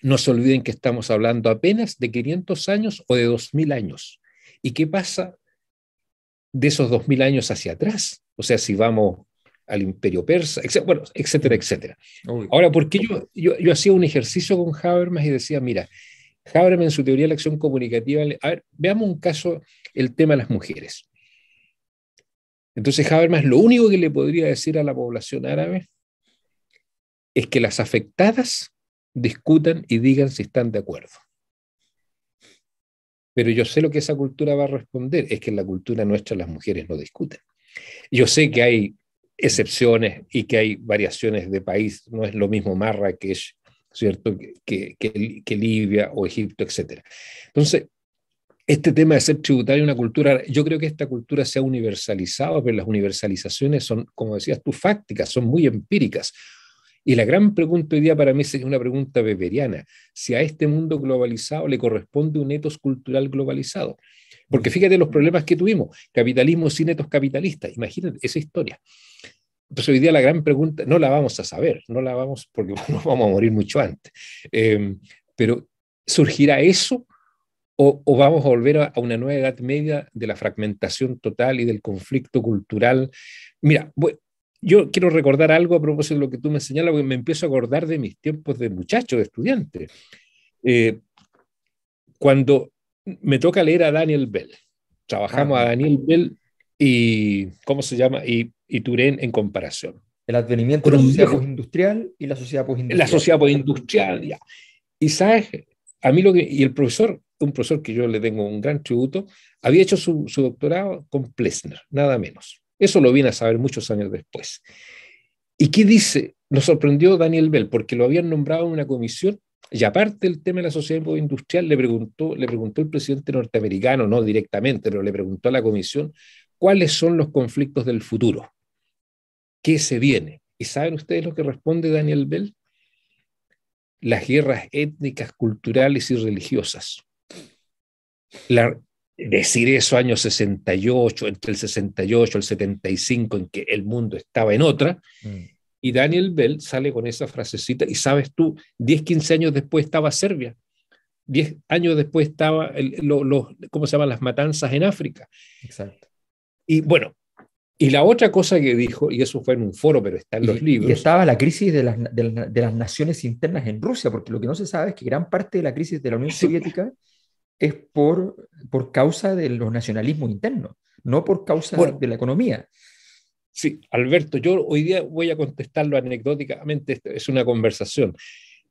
no se olviden que estamos hablando apenas de 500 años o de 2000 años. ¿Y qué pasa de esos 2000 años hacia atrás? O sea, si vamos al imperio persa, bueno, etcétera, Mm, etcétera. obvio. Ahora, ¿por qué yo hacía un ejercicio con Habermas y decía, mira, Habermas en su teoría de la acción comunicativa, a ver, veamos un caso, el tema de las mujeres. Entonces Habermas lo único que le podría decir a la población árabe es que las afectadas discutan y digan si están de acuerdo. Pero yo sé lo que esa cultura va a responder, es que en la cultura nuestra las mujeres no discuten. Yo sé que hay Mm, excepciones y que hay variaciones de país, no es lo mismo Marrakech, ¿cierto?, que Libia o Egipto, etcétera. Entonces, este tema de ser tributario a una cultura, yo creo que esta cultura se ha universalizado, pero las universalizaciones son, como decías tú, fácticas, son muy empíricas. Y la gran pregunta hoy día para mí sería una pregunta weberiana, si a este mundo globalizado le corresponde un etos cultural globalizado. Porque mm. fíjate los problemas que tuvimos, capitalismo sin etos capitalistas, imagínate esa historia. Entonces hoy día la gran pregunta, no la vamos a saber, no la vamos, porque nos vamos a morir mucho antes, pero ¿surgirá eso o vamos a volver a una nueva edad media de la fragmentación total y del conflicto cultural? Mira, yo quiero recordar algo a propósito de lo que tú me señalas, porque me empiezo a acordar de mis tiempos de muchacho, de estudiante. Eh, Cuando me toca leer a Daniel Bell, Ah, trabajamos a ya. Daniel Bell y, ¿cómo se llama? Y Turén en comparación. El advenimiento de Con la un sociedad viejo, postindustrial y la sociedad la postindustrial. sociedad postindustrial, ya. Y sabes, a mí lo que, y el profesor, un profesor que yo le tengo un gran tributo, había hecho su doctorado con Plessner, nada menos. Eso lo vine a saber muchos años después. ¿Y qué dice? Nos sorprendió Daniel Bell, porque lo habían nombrado en una comisión, y aparte del tema de la sociedad industrial, le preguntó el presidente norteamericano, no directamente, pero le preguntó a la comisión, ¿cuáles son los conflictos del futuro? ¿Qué se viene? ¿Y saben ustedes lo que responde Daniel Bell? Las guerras étnicas, culturales y religiosas. La, decir eso años 68, entre el 68 y el 75, en que el mundo estaba en otra, Mm. y Daniel Bell sale con esa frasecita, y sabes tú, 10, 15 años después estaba Serbia, 10 años después estaba, ¿cómo se llaman? Las matanzas en África. Exacto. Y bueno, y la otra cosa que dijo, y eso fue en un foro, pero está en los Y libros, estaba la crisis de las naciones internas en Rusia, porque lo que no se sabe es que gran parte de la crisis de la Unión sí, Soviética es por causa de los nacionalismos internos, no por causa bueno, de la economía. sí, Alberto, yo hoy día voy a contestarlo anecdóticamente, es una conversación,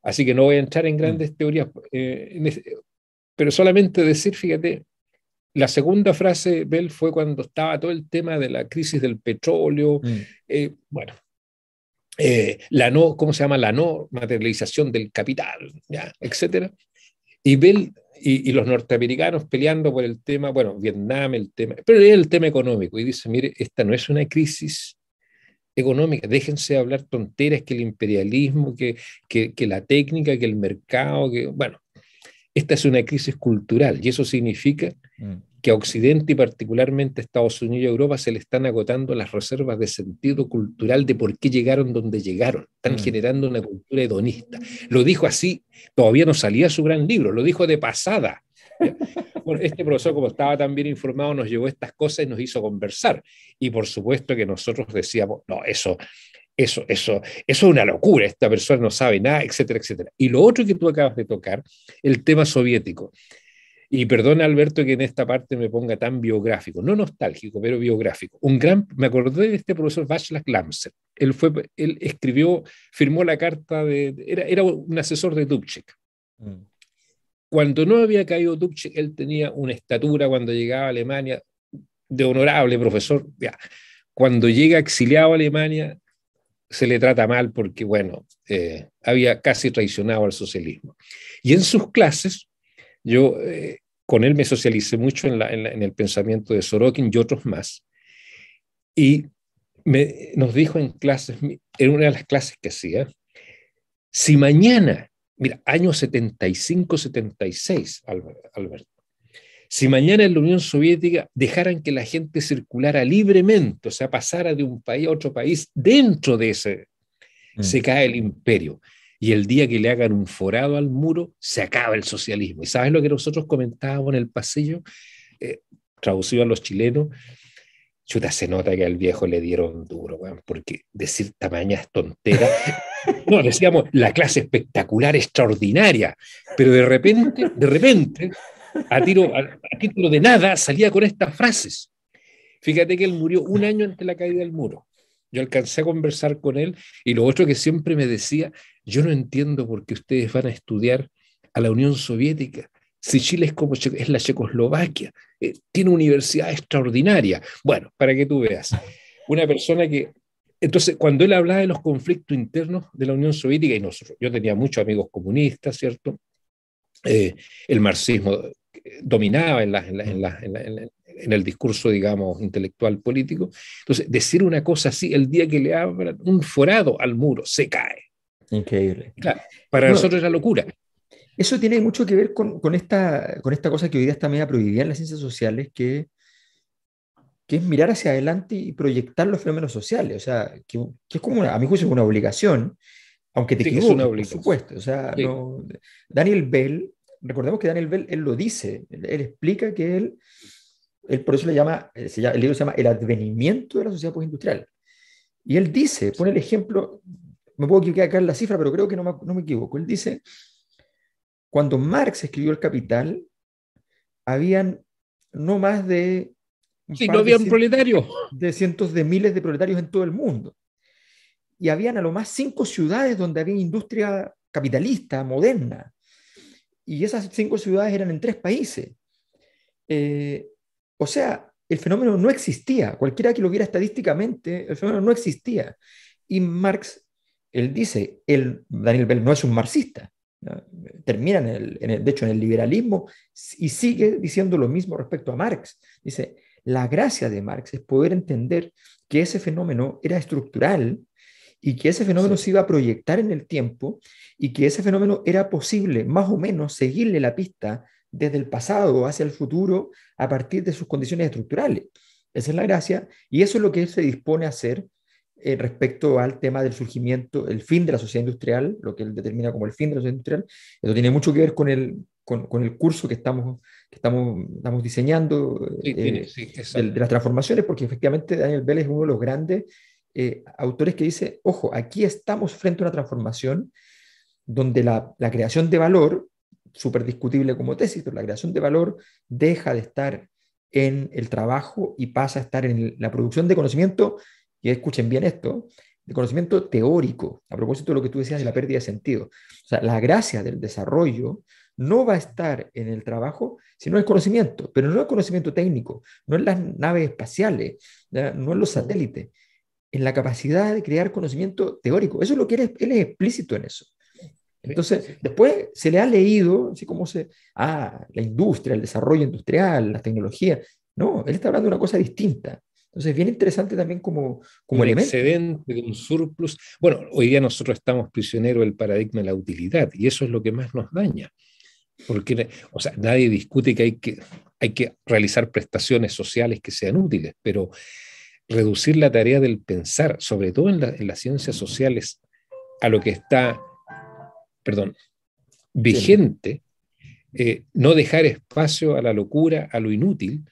así que no voy a entrar en Mm, grandes teorías, pero solamente decir, fíjate, la segunda frase, Bell, fue cuando estaba todo el tema de la crisis del petróleo, mm, bueno, ¿cómo se llama? La no materialización del capital, ¿ya? Etcétera. Y Bell y los norteamericanos peleando por el tema, bueno, Vietnam, el tema, pero el tema económico, y dice, mire, esta no es una crisis económica, déjense hablar tonteras que el imperialismo, que la técnica, que el mercado, bueno, esta es una crisis cultural y eso significa mm, que a Occidente y particularmente a Estados Unidos y Europa se le están agotando las reservas de sentido cultural de por qué llegaron donde llegaron. Están mm. generando una cultura hedonista. Lo dijo así, todavía no salía su gran libro, lo dijo de pasada. ¿Ya? Bueno, este profesor, como estaba tan bien informado, nos llevó estas cosas y nos hizo conversar. Y por supuesto que nosotros decíamos, no, eso es una locura, esta persona no sabe nada, etcétera, etcétera. Y lo otro que tú acabas de tocar, el tema soviético. Y perdona, Alberto, que en esta parte me ponga tan biográfico, no nostálgico, pero biográfico. Me acordé de este profesor Václav Klamser. Él escribió, firmó la carta era un asesor de Dubček. Mm. Cuando no había caído Dubček, él tenía una estatura cuando llegaba a Alemania de honorable profesor. Ya. Cuando llega exiliado a Alemania, se le trata mal porque, bueno, había casi traicionado al socialismo. Y en sus clases, yo con él me socialicé mucho en el pensamiento de Sorokin y otros más. Y nos dijo en clases, en una de las clases que hacía, si mañana, mira, año 75, 76, Alberto, si mañana en la Unión Soviética dejaran que la gente circulara libremente, o sea, pasara de un país a otro país, dentro de ese, Mm. se cae el imperio. Y el día que le hagan un forado al muro, se acaba el socialismo. ¿Y sabes lo que nosotros comentábamos en el pasillo? Eh, Traducido a los chilenos, chuta, se nota que al viejo le dieron duro, weón, porque decir tamañas tonteras. No, decíamos la clase espectacular, extraordinaria, pero de repente, a título de nada, salía con estas frases. Fíjate que él murió un año antes de la caída del muro. Yo alcancé a conversar con él y lo otro que siempre me decía, yo no entiendo por qué ustedes van a estudiar a la Unión Soviética, si Chile es como es la Checoslovaquia, tiene universidad extraordinaria. Bueno, para que tú veas, una persona que... Entonces, cuando él hablaba de los conflictos internos de la Unión Soviética, y nosotros, yo tenía muchos amigos comunistas, ¿cierto? El marxismo dominaba en el discurso, digamos, intelectual político. Entonces, decir una cosa así, el día que le abran un forado al muro, se cae. Increíble. Claro, para Bueno, nosotros era locura. eso tiene mucho que ver con esta cosa que hoy día está media prohibida en las ciencias sociales, que es mirar hacia adelante y proyectar los fenómenos sociales. O sea, que es como, a mi juicio, es una obligación, aunque te Sí, es una equivoques, por obligación. supuesto. O sea, Sí, no, Daniel Bell, recordemos que Daniel Bell, él lo dice, él explica que él por eso le llama, el libro se llama El advenimiento de la sociedad postindustrial. Y él dice, pone el ejemplo, me puedo equivocar acá en la cifra, pero creo que no me equivoco. Él dice, cuando Marx escribió El Capital, habían no más de un sí, no par de, había un proletario. de cientos de miles de proletarios en todo el mundo. Y habían a lo más 5 ciudades donde había industria capitalista, moderna. Y esas 5 ciudades eran en 3 países. Eh, o sea, el fenómeno no existía. Cualquiera que lo viera estadísticamente, el fenómeno no existía. Y Marx, él dice, Daniel Bell no es un marxista. ¿No? Termina de hecho, en el liberalismo y sigue diciendo lo mismo respecto a Marx. Dice, la gracia de Marx es poder entender que ese fenómeno era estructural y que ese fenómeno Sí, se iba a proyectar en el tiempo y que ese fenómeno era posible más o menos seguirle la pista desde el pasado hacia el futuro a partir de sus condiciones estructurales. Esa es la gracia y eso es lo que él se dispone a hacer respecto al tema del surgimiento, el fin de la sociedad industrial, lo que él determina como el fin de la sociedad industrial. Eso tiene mucho que ver con el curso estamos diseñando sí, tiene, sí, de exacto. las transformaciones, porque efectivamente Daniel Bell es uno de los grandes autores que dice, ojo, aquí estamos frente a una transformación donde la creación de valor, súper discutible como tesis, pero la creación de valor deja de estar en el trabajo y pasa a estar en la producción de conocimiento, y escuchen bien esto, de conocimiento teórico, a propósito de lo que tú decías de la Sí. pérdida de sentido. O sea, la gracia del desarrollo no va a estar en el trabajo, sino en el conocimiento, pero no el conocimiento técnico, no en las naves espaciales, ¿ya? No en los satélites, en la capacidad de crear conocimiento teórico. Eso es lo que él es explícito en eso. Sí, Entonces, sí. después se le ha leído, así como la industria, el desarrollo industrial, las tecnologías. No, él está hablando de una cosa distinta. Entonces, bien interesante también como Un elemento. excedente, de un surplus. Bueno, hoy día nosotros estamos prisioneros del paradigma de la utilidad y eso es lo que más nos daña. Porque, o sea, nadie discute que hay que realizar prestaciones sociales que sean útiles, pero reducir la tarea del pensar, sobre todo en las ciencias sociales, a lo que está, perdón, Sí, no, vigente, no dejar espacio a la locura, a lo inútil,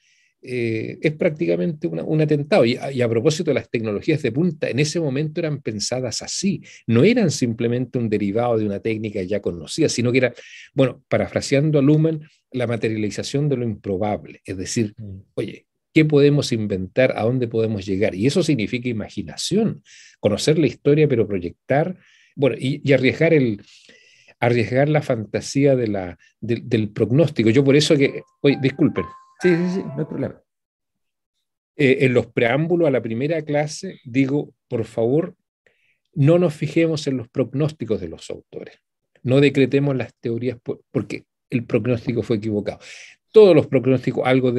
es prácticamente un atentado. Y a propósito de las tecnologías de punta, en ese momento eran pensadas así, no eran simplemente un derivado de una técnica ya conocida, sino que era, bueno, parafraseando a Luhmann, la materialización de lo improbable, es decir, mm, oye, ¿qué podemos inventar? ¿A dónde podemos llegar? Y eso significa imaginación, conocer la historia, pero proyectar, bueno, y arriesgar la fantasía del pronóstico. Yo por eso que, oye, disculpen, sí, sí, sí, no hay problema. en los preámbulos a la primera clase digo, por favor, no nos fijemos en los pronósticos de los autores. No decretemos las teorías porque el pronóstico fue equivocado. Todos los pronósticos algo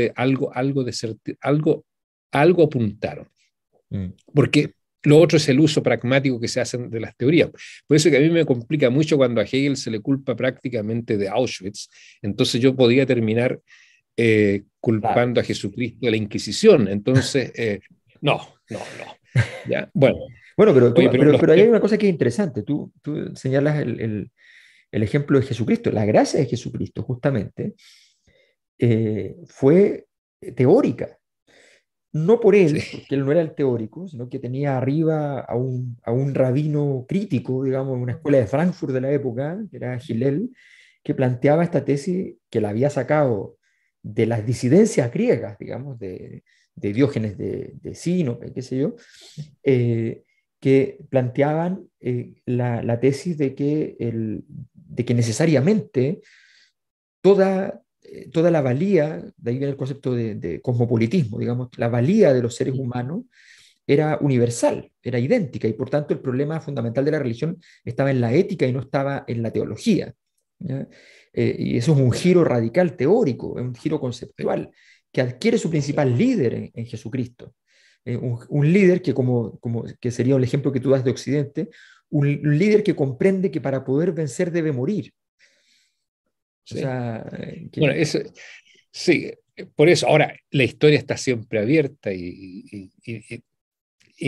apuntaron. Mm. Porque lo otro es el uso pragmático que se hace de las teorías. Por eso que a mí me complica mucho cuando a Hegel se le culpa prácticamente de Auschwitz. Entonces yo podía terminar Claro. culpando a Jesucristo de la Inquisición. Entonces, no, no, no. ¿Ya? Bueno, Bueno, oye, pero pero ahí hay una cosa que es interesante. Tú señalas el ejemplo de Jesucristo. La gracia de Jesucristo, justamente, fue teórica. no por sí, él, porque él no era el teórico, sino que tenía arriba a un rabino crítico, digamos, en una escuela de Frankfurt de la época, que era Hillel, que planteaba esta tesis que la había sacado de las disidencias griegas, digamos, de Diógenes de Sinope, qué sé yo, eh, que planteaban la tesis de que necesariamente toda la valía, de ahí viene el concepto de cosmopolitismo, digamos, la valía de los seres humanos era universal, era idéntica, y por tanto el problema fundamental de la religión estaba en la ética y no estaba en la teología. ¿Ya? Y eso es un giro radical teórico, es un giro sí, conceptual, que adquiere su sí. principal líder en Jesucristo. Un líder que, que sería el ejemplo que tú das de Occidente, un líder que comprende que para poder vencer debe morir. O Sí. sea, Bueno, sí, por eso ahora la historia está siempre abierta y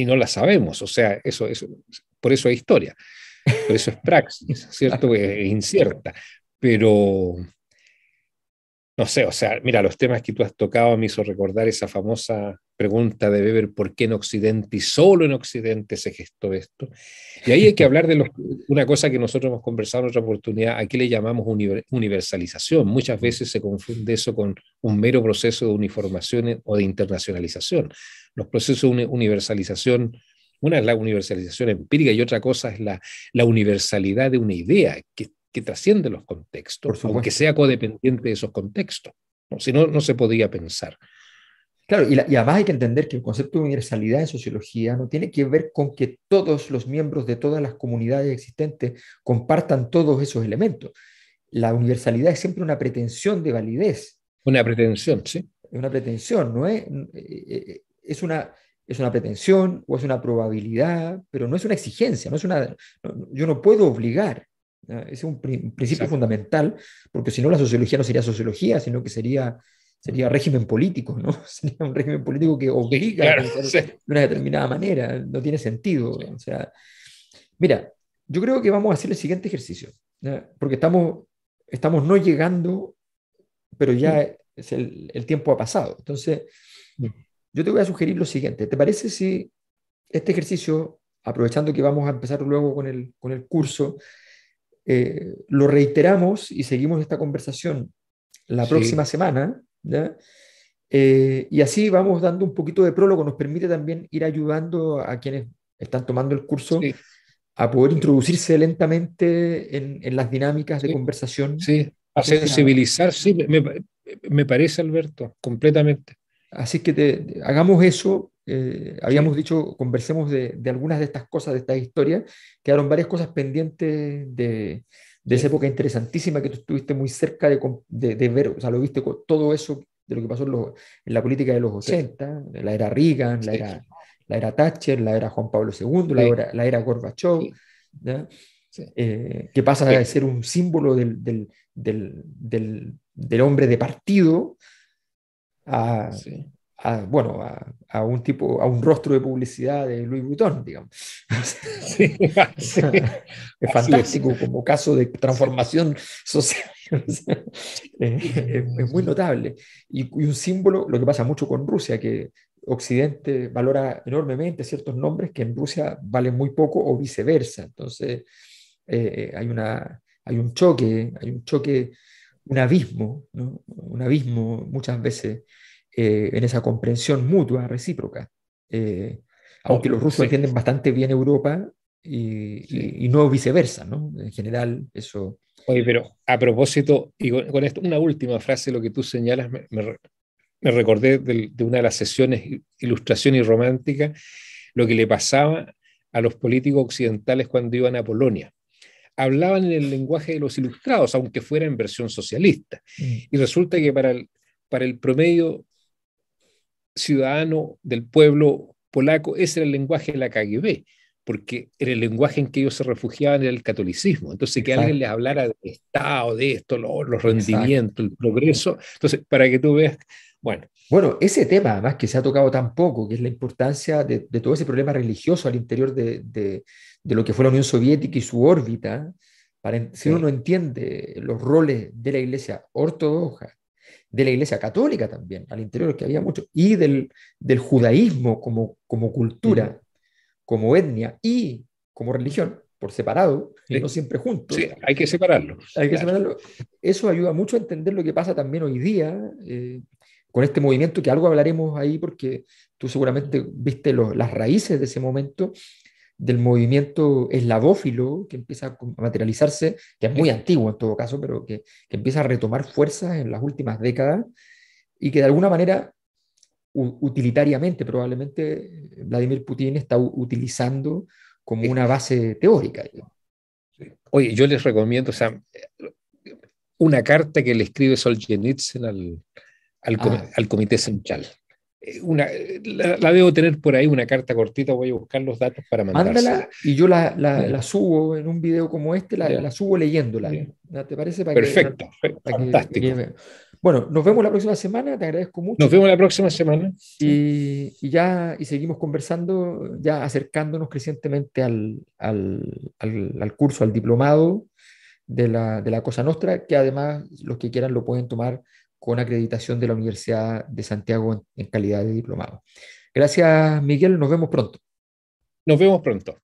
no la sabemos, o sea, por eso es historia, por eso es praxis, ¿cierto? Es incierta, pero no sé, o sea, mira, los temas que tú has tocado me hizo recordar esa famosa pregunta de Weber, ¿por qué en Occidente y solo en Occidente se gestó esto? Y ahí hay que hablar de una cosa que nosotros hemos conversado en otra oportunidad, aquí le llamamos universalización. Muchas veces se confunde eso con un mero proceso de uniformación o de internacionalización. Los procesos de universalización, una es la universalización empírica y otra cosa es la universalidad de una idea que trasciende los por contextos, aunque supuesto. sea codependiente de esos contextos. ¿No? Si no, no se podía pensar. Claro, y además hay que entender que el concepto de universalidad en sociología no tiene que ver con que todos los miembros de todas las comunidades existentes compartan todos esos elementos. La universalidad es siempre una pretensión de validez, Una pretensión, ¿sí? es una pretensión, ¿no es? Es una pretensión o es una probabilidad, pero no es una exigencia, no es una, yo no puedo obligar. ¿Ya? Ese es un principio Exacto. fundamental, porque si no la sociología no sería sociología, sino que sería régimen político, ¿no? Sería un régimen político que Sí, obliga a claro, pensar sí, de una determinada manera, no tiene sentido. sí. O sea, mira, yo creo que vamos a hacer el siguiente ejercicio, ¿ya? Porque estamos no llegando, pero ya Mm, el tiempo ha pasado. Entonces, mm. yo te voy a sugerir lo siguiente. ¿Te parece si este ejercicio, aprovechando que vamos a empezar luego con el curso, lo reiteramos y seguimos esta conversación la próxima Sí, semana? ¿Ya? Y así vamos dando un poquito de prólogo, nos permite también ir ayudando a quienes están tomando el curso sí, a poder introducirse lentamente en las dinámicas de sí, conversación sí. A asociadas. sensibilizar, sí, me parece, Alberto, completamente. Así que hagamos eso. Habíamos Sí, dicho, conversemos de algunas de estas cosas, de estas historias. Quedaron varias cosas pendientes de esa sí, época interesantísima que tú estuviste muy cerca de ver, o sea, lo viste con todo eso de lo que pasó en la política de los sí, 80, la era Reagan, sí, la era Thatcher, la era Juan Pablo II, sí, la era Gorbachev, sí, ¿ya? sí, Que pasa de sí, ser un símbolo del hombre de partido a, sí, bueno, a un tipo, a un rostro de publicidad de Louis Vuitton, digamos. sí, O sí, sea, es así es. fantástico como caso de Sí, transformación social. O sea, es muy notable. Y un símbolo, lo que pasa mucho con Rusia, que Occidente valora enormemente ciertos nombres que en Rusia valen muy poco o viceversa. Entonces, hay un choque, un abismo, ¿no? Un abismo muchas veces en esa comprensión mutua, recíproca. Eh, no, Aunque los rusos sí. entienden bastante bien Europa Sí. y no viceversa, ¿no? En general, eso. Oye, pero a propósito, y con esto, una última frase, lo que tú señalas, me recordé de una de las sesiones Ilustración y Romántica, lo que le pasaba a los políticos occidentales cuando iban a Polonia. Hablaban en el lenguaje de los ilustrados, aunque fuera en versión socialista. Mm, Y resulta que para el promedio ciudadano del pueblo polaco, ese era el lenguaje de la KGB, porque era el lenguaje en que ellos se refugiaban en el catolicismo. Entonces, que alguien exacto, les hablara del Estado, de esto, los exacto. rendimientos, el progreso. Entonces, para que tú veas, bueno, Bueno, ese tema, además, que se ha tocado tan poco, que es la importancia de todo ese problema religioso al interior de lo que fue la Unión Soviética y su órbita, si uno no sí, entiende los roles de la Iglesia ortodoxa de la Iglesia Católica también, al interior, que había mucho, y del judaísmo como Ujú. cultura, como etnia y como religión, por separado, y no Sí, siempre juntos, sí, hay que separarlo, hay que claro. separarlo. Eso ayuda mucho a entender lo que pasa también hoy día con este movimiento, que algo hablaremos ahí, porque tú seguramente viste las raíces de ese momento, del movimiento eslavófilo que empieza a materializarse, que es muy Sí, antiguo en todo caso, pero que empieza a retomar fuerzas en las últimas décadas y que de alguna manera, utilitariamente probablemente, Vladimir Putin está utilizando como sí, una base teórica, digamos. sí. Oye, yo les recomiendo, o sea, una carta que le escribe Solzhenitsyn Ah, al Comité Central. La debo tener por ahí, una carta cortita, voy a buscar los datos para mandársela. mándala y yo Ya, la subo en un video como este, ya, la subo leyéndola. ya. ¿No te parece? Perfecto, fantástico. Bueno, nos vemos la próxima semana, te agradezco Nos mucho vemos la próxima semana. ¿Sí? y seguimos conversando, ya acercándonos crecientemente al curso, al diplomado de la Cosa Nostra, que además los que quieran lo pueden tomar con acreditación de la Universidad de Santiago en calidad de diplomado. Gracias, Miguel, nos vemos pronto. Nos vemos pronto.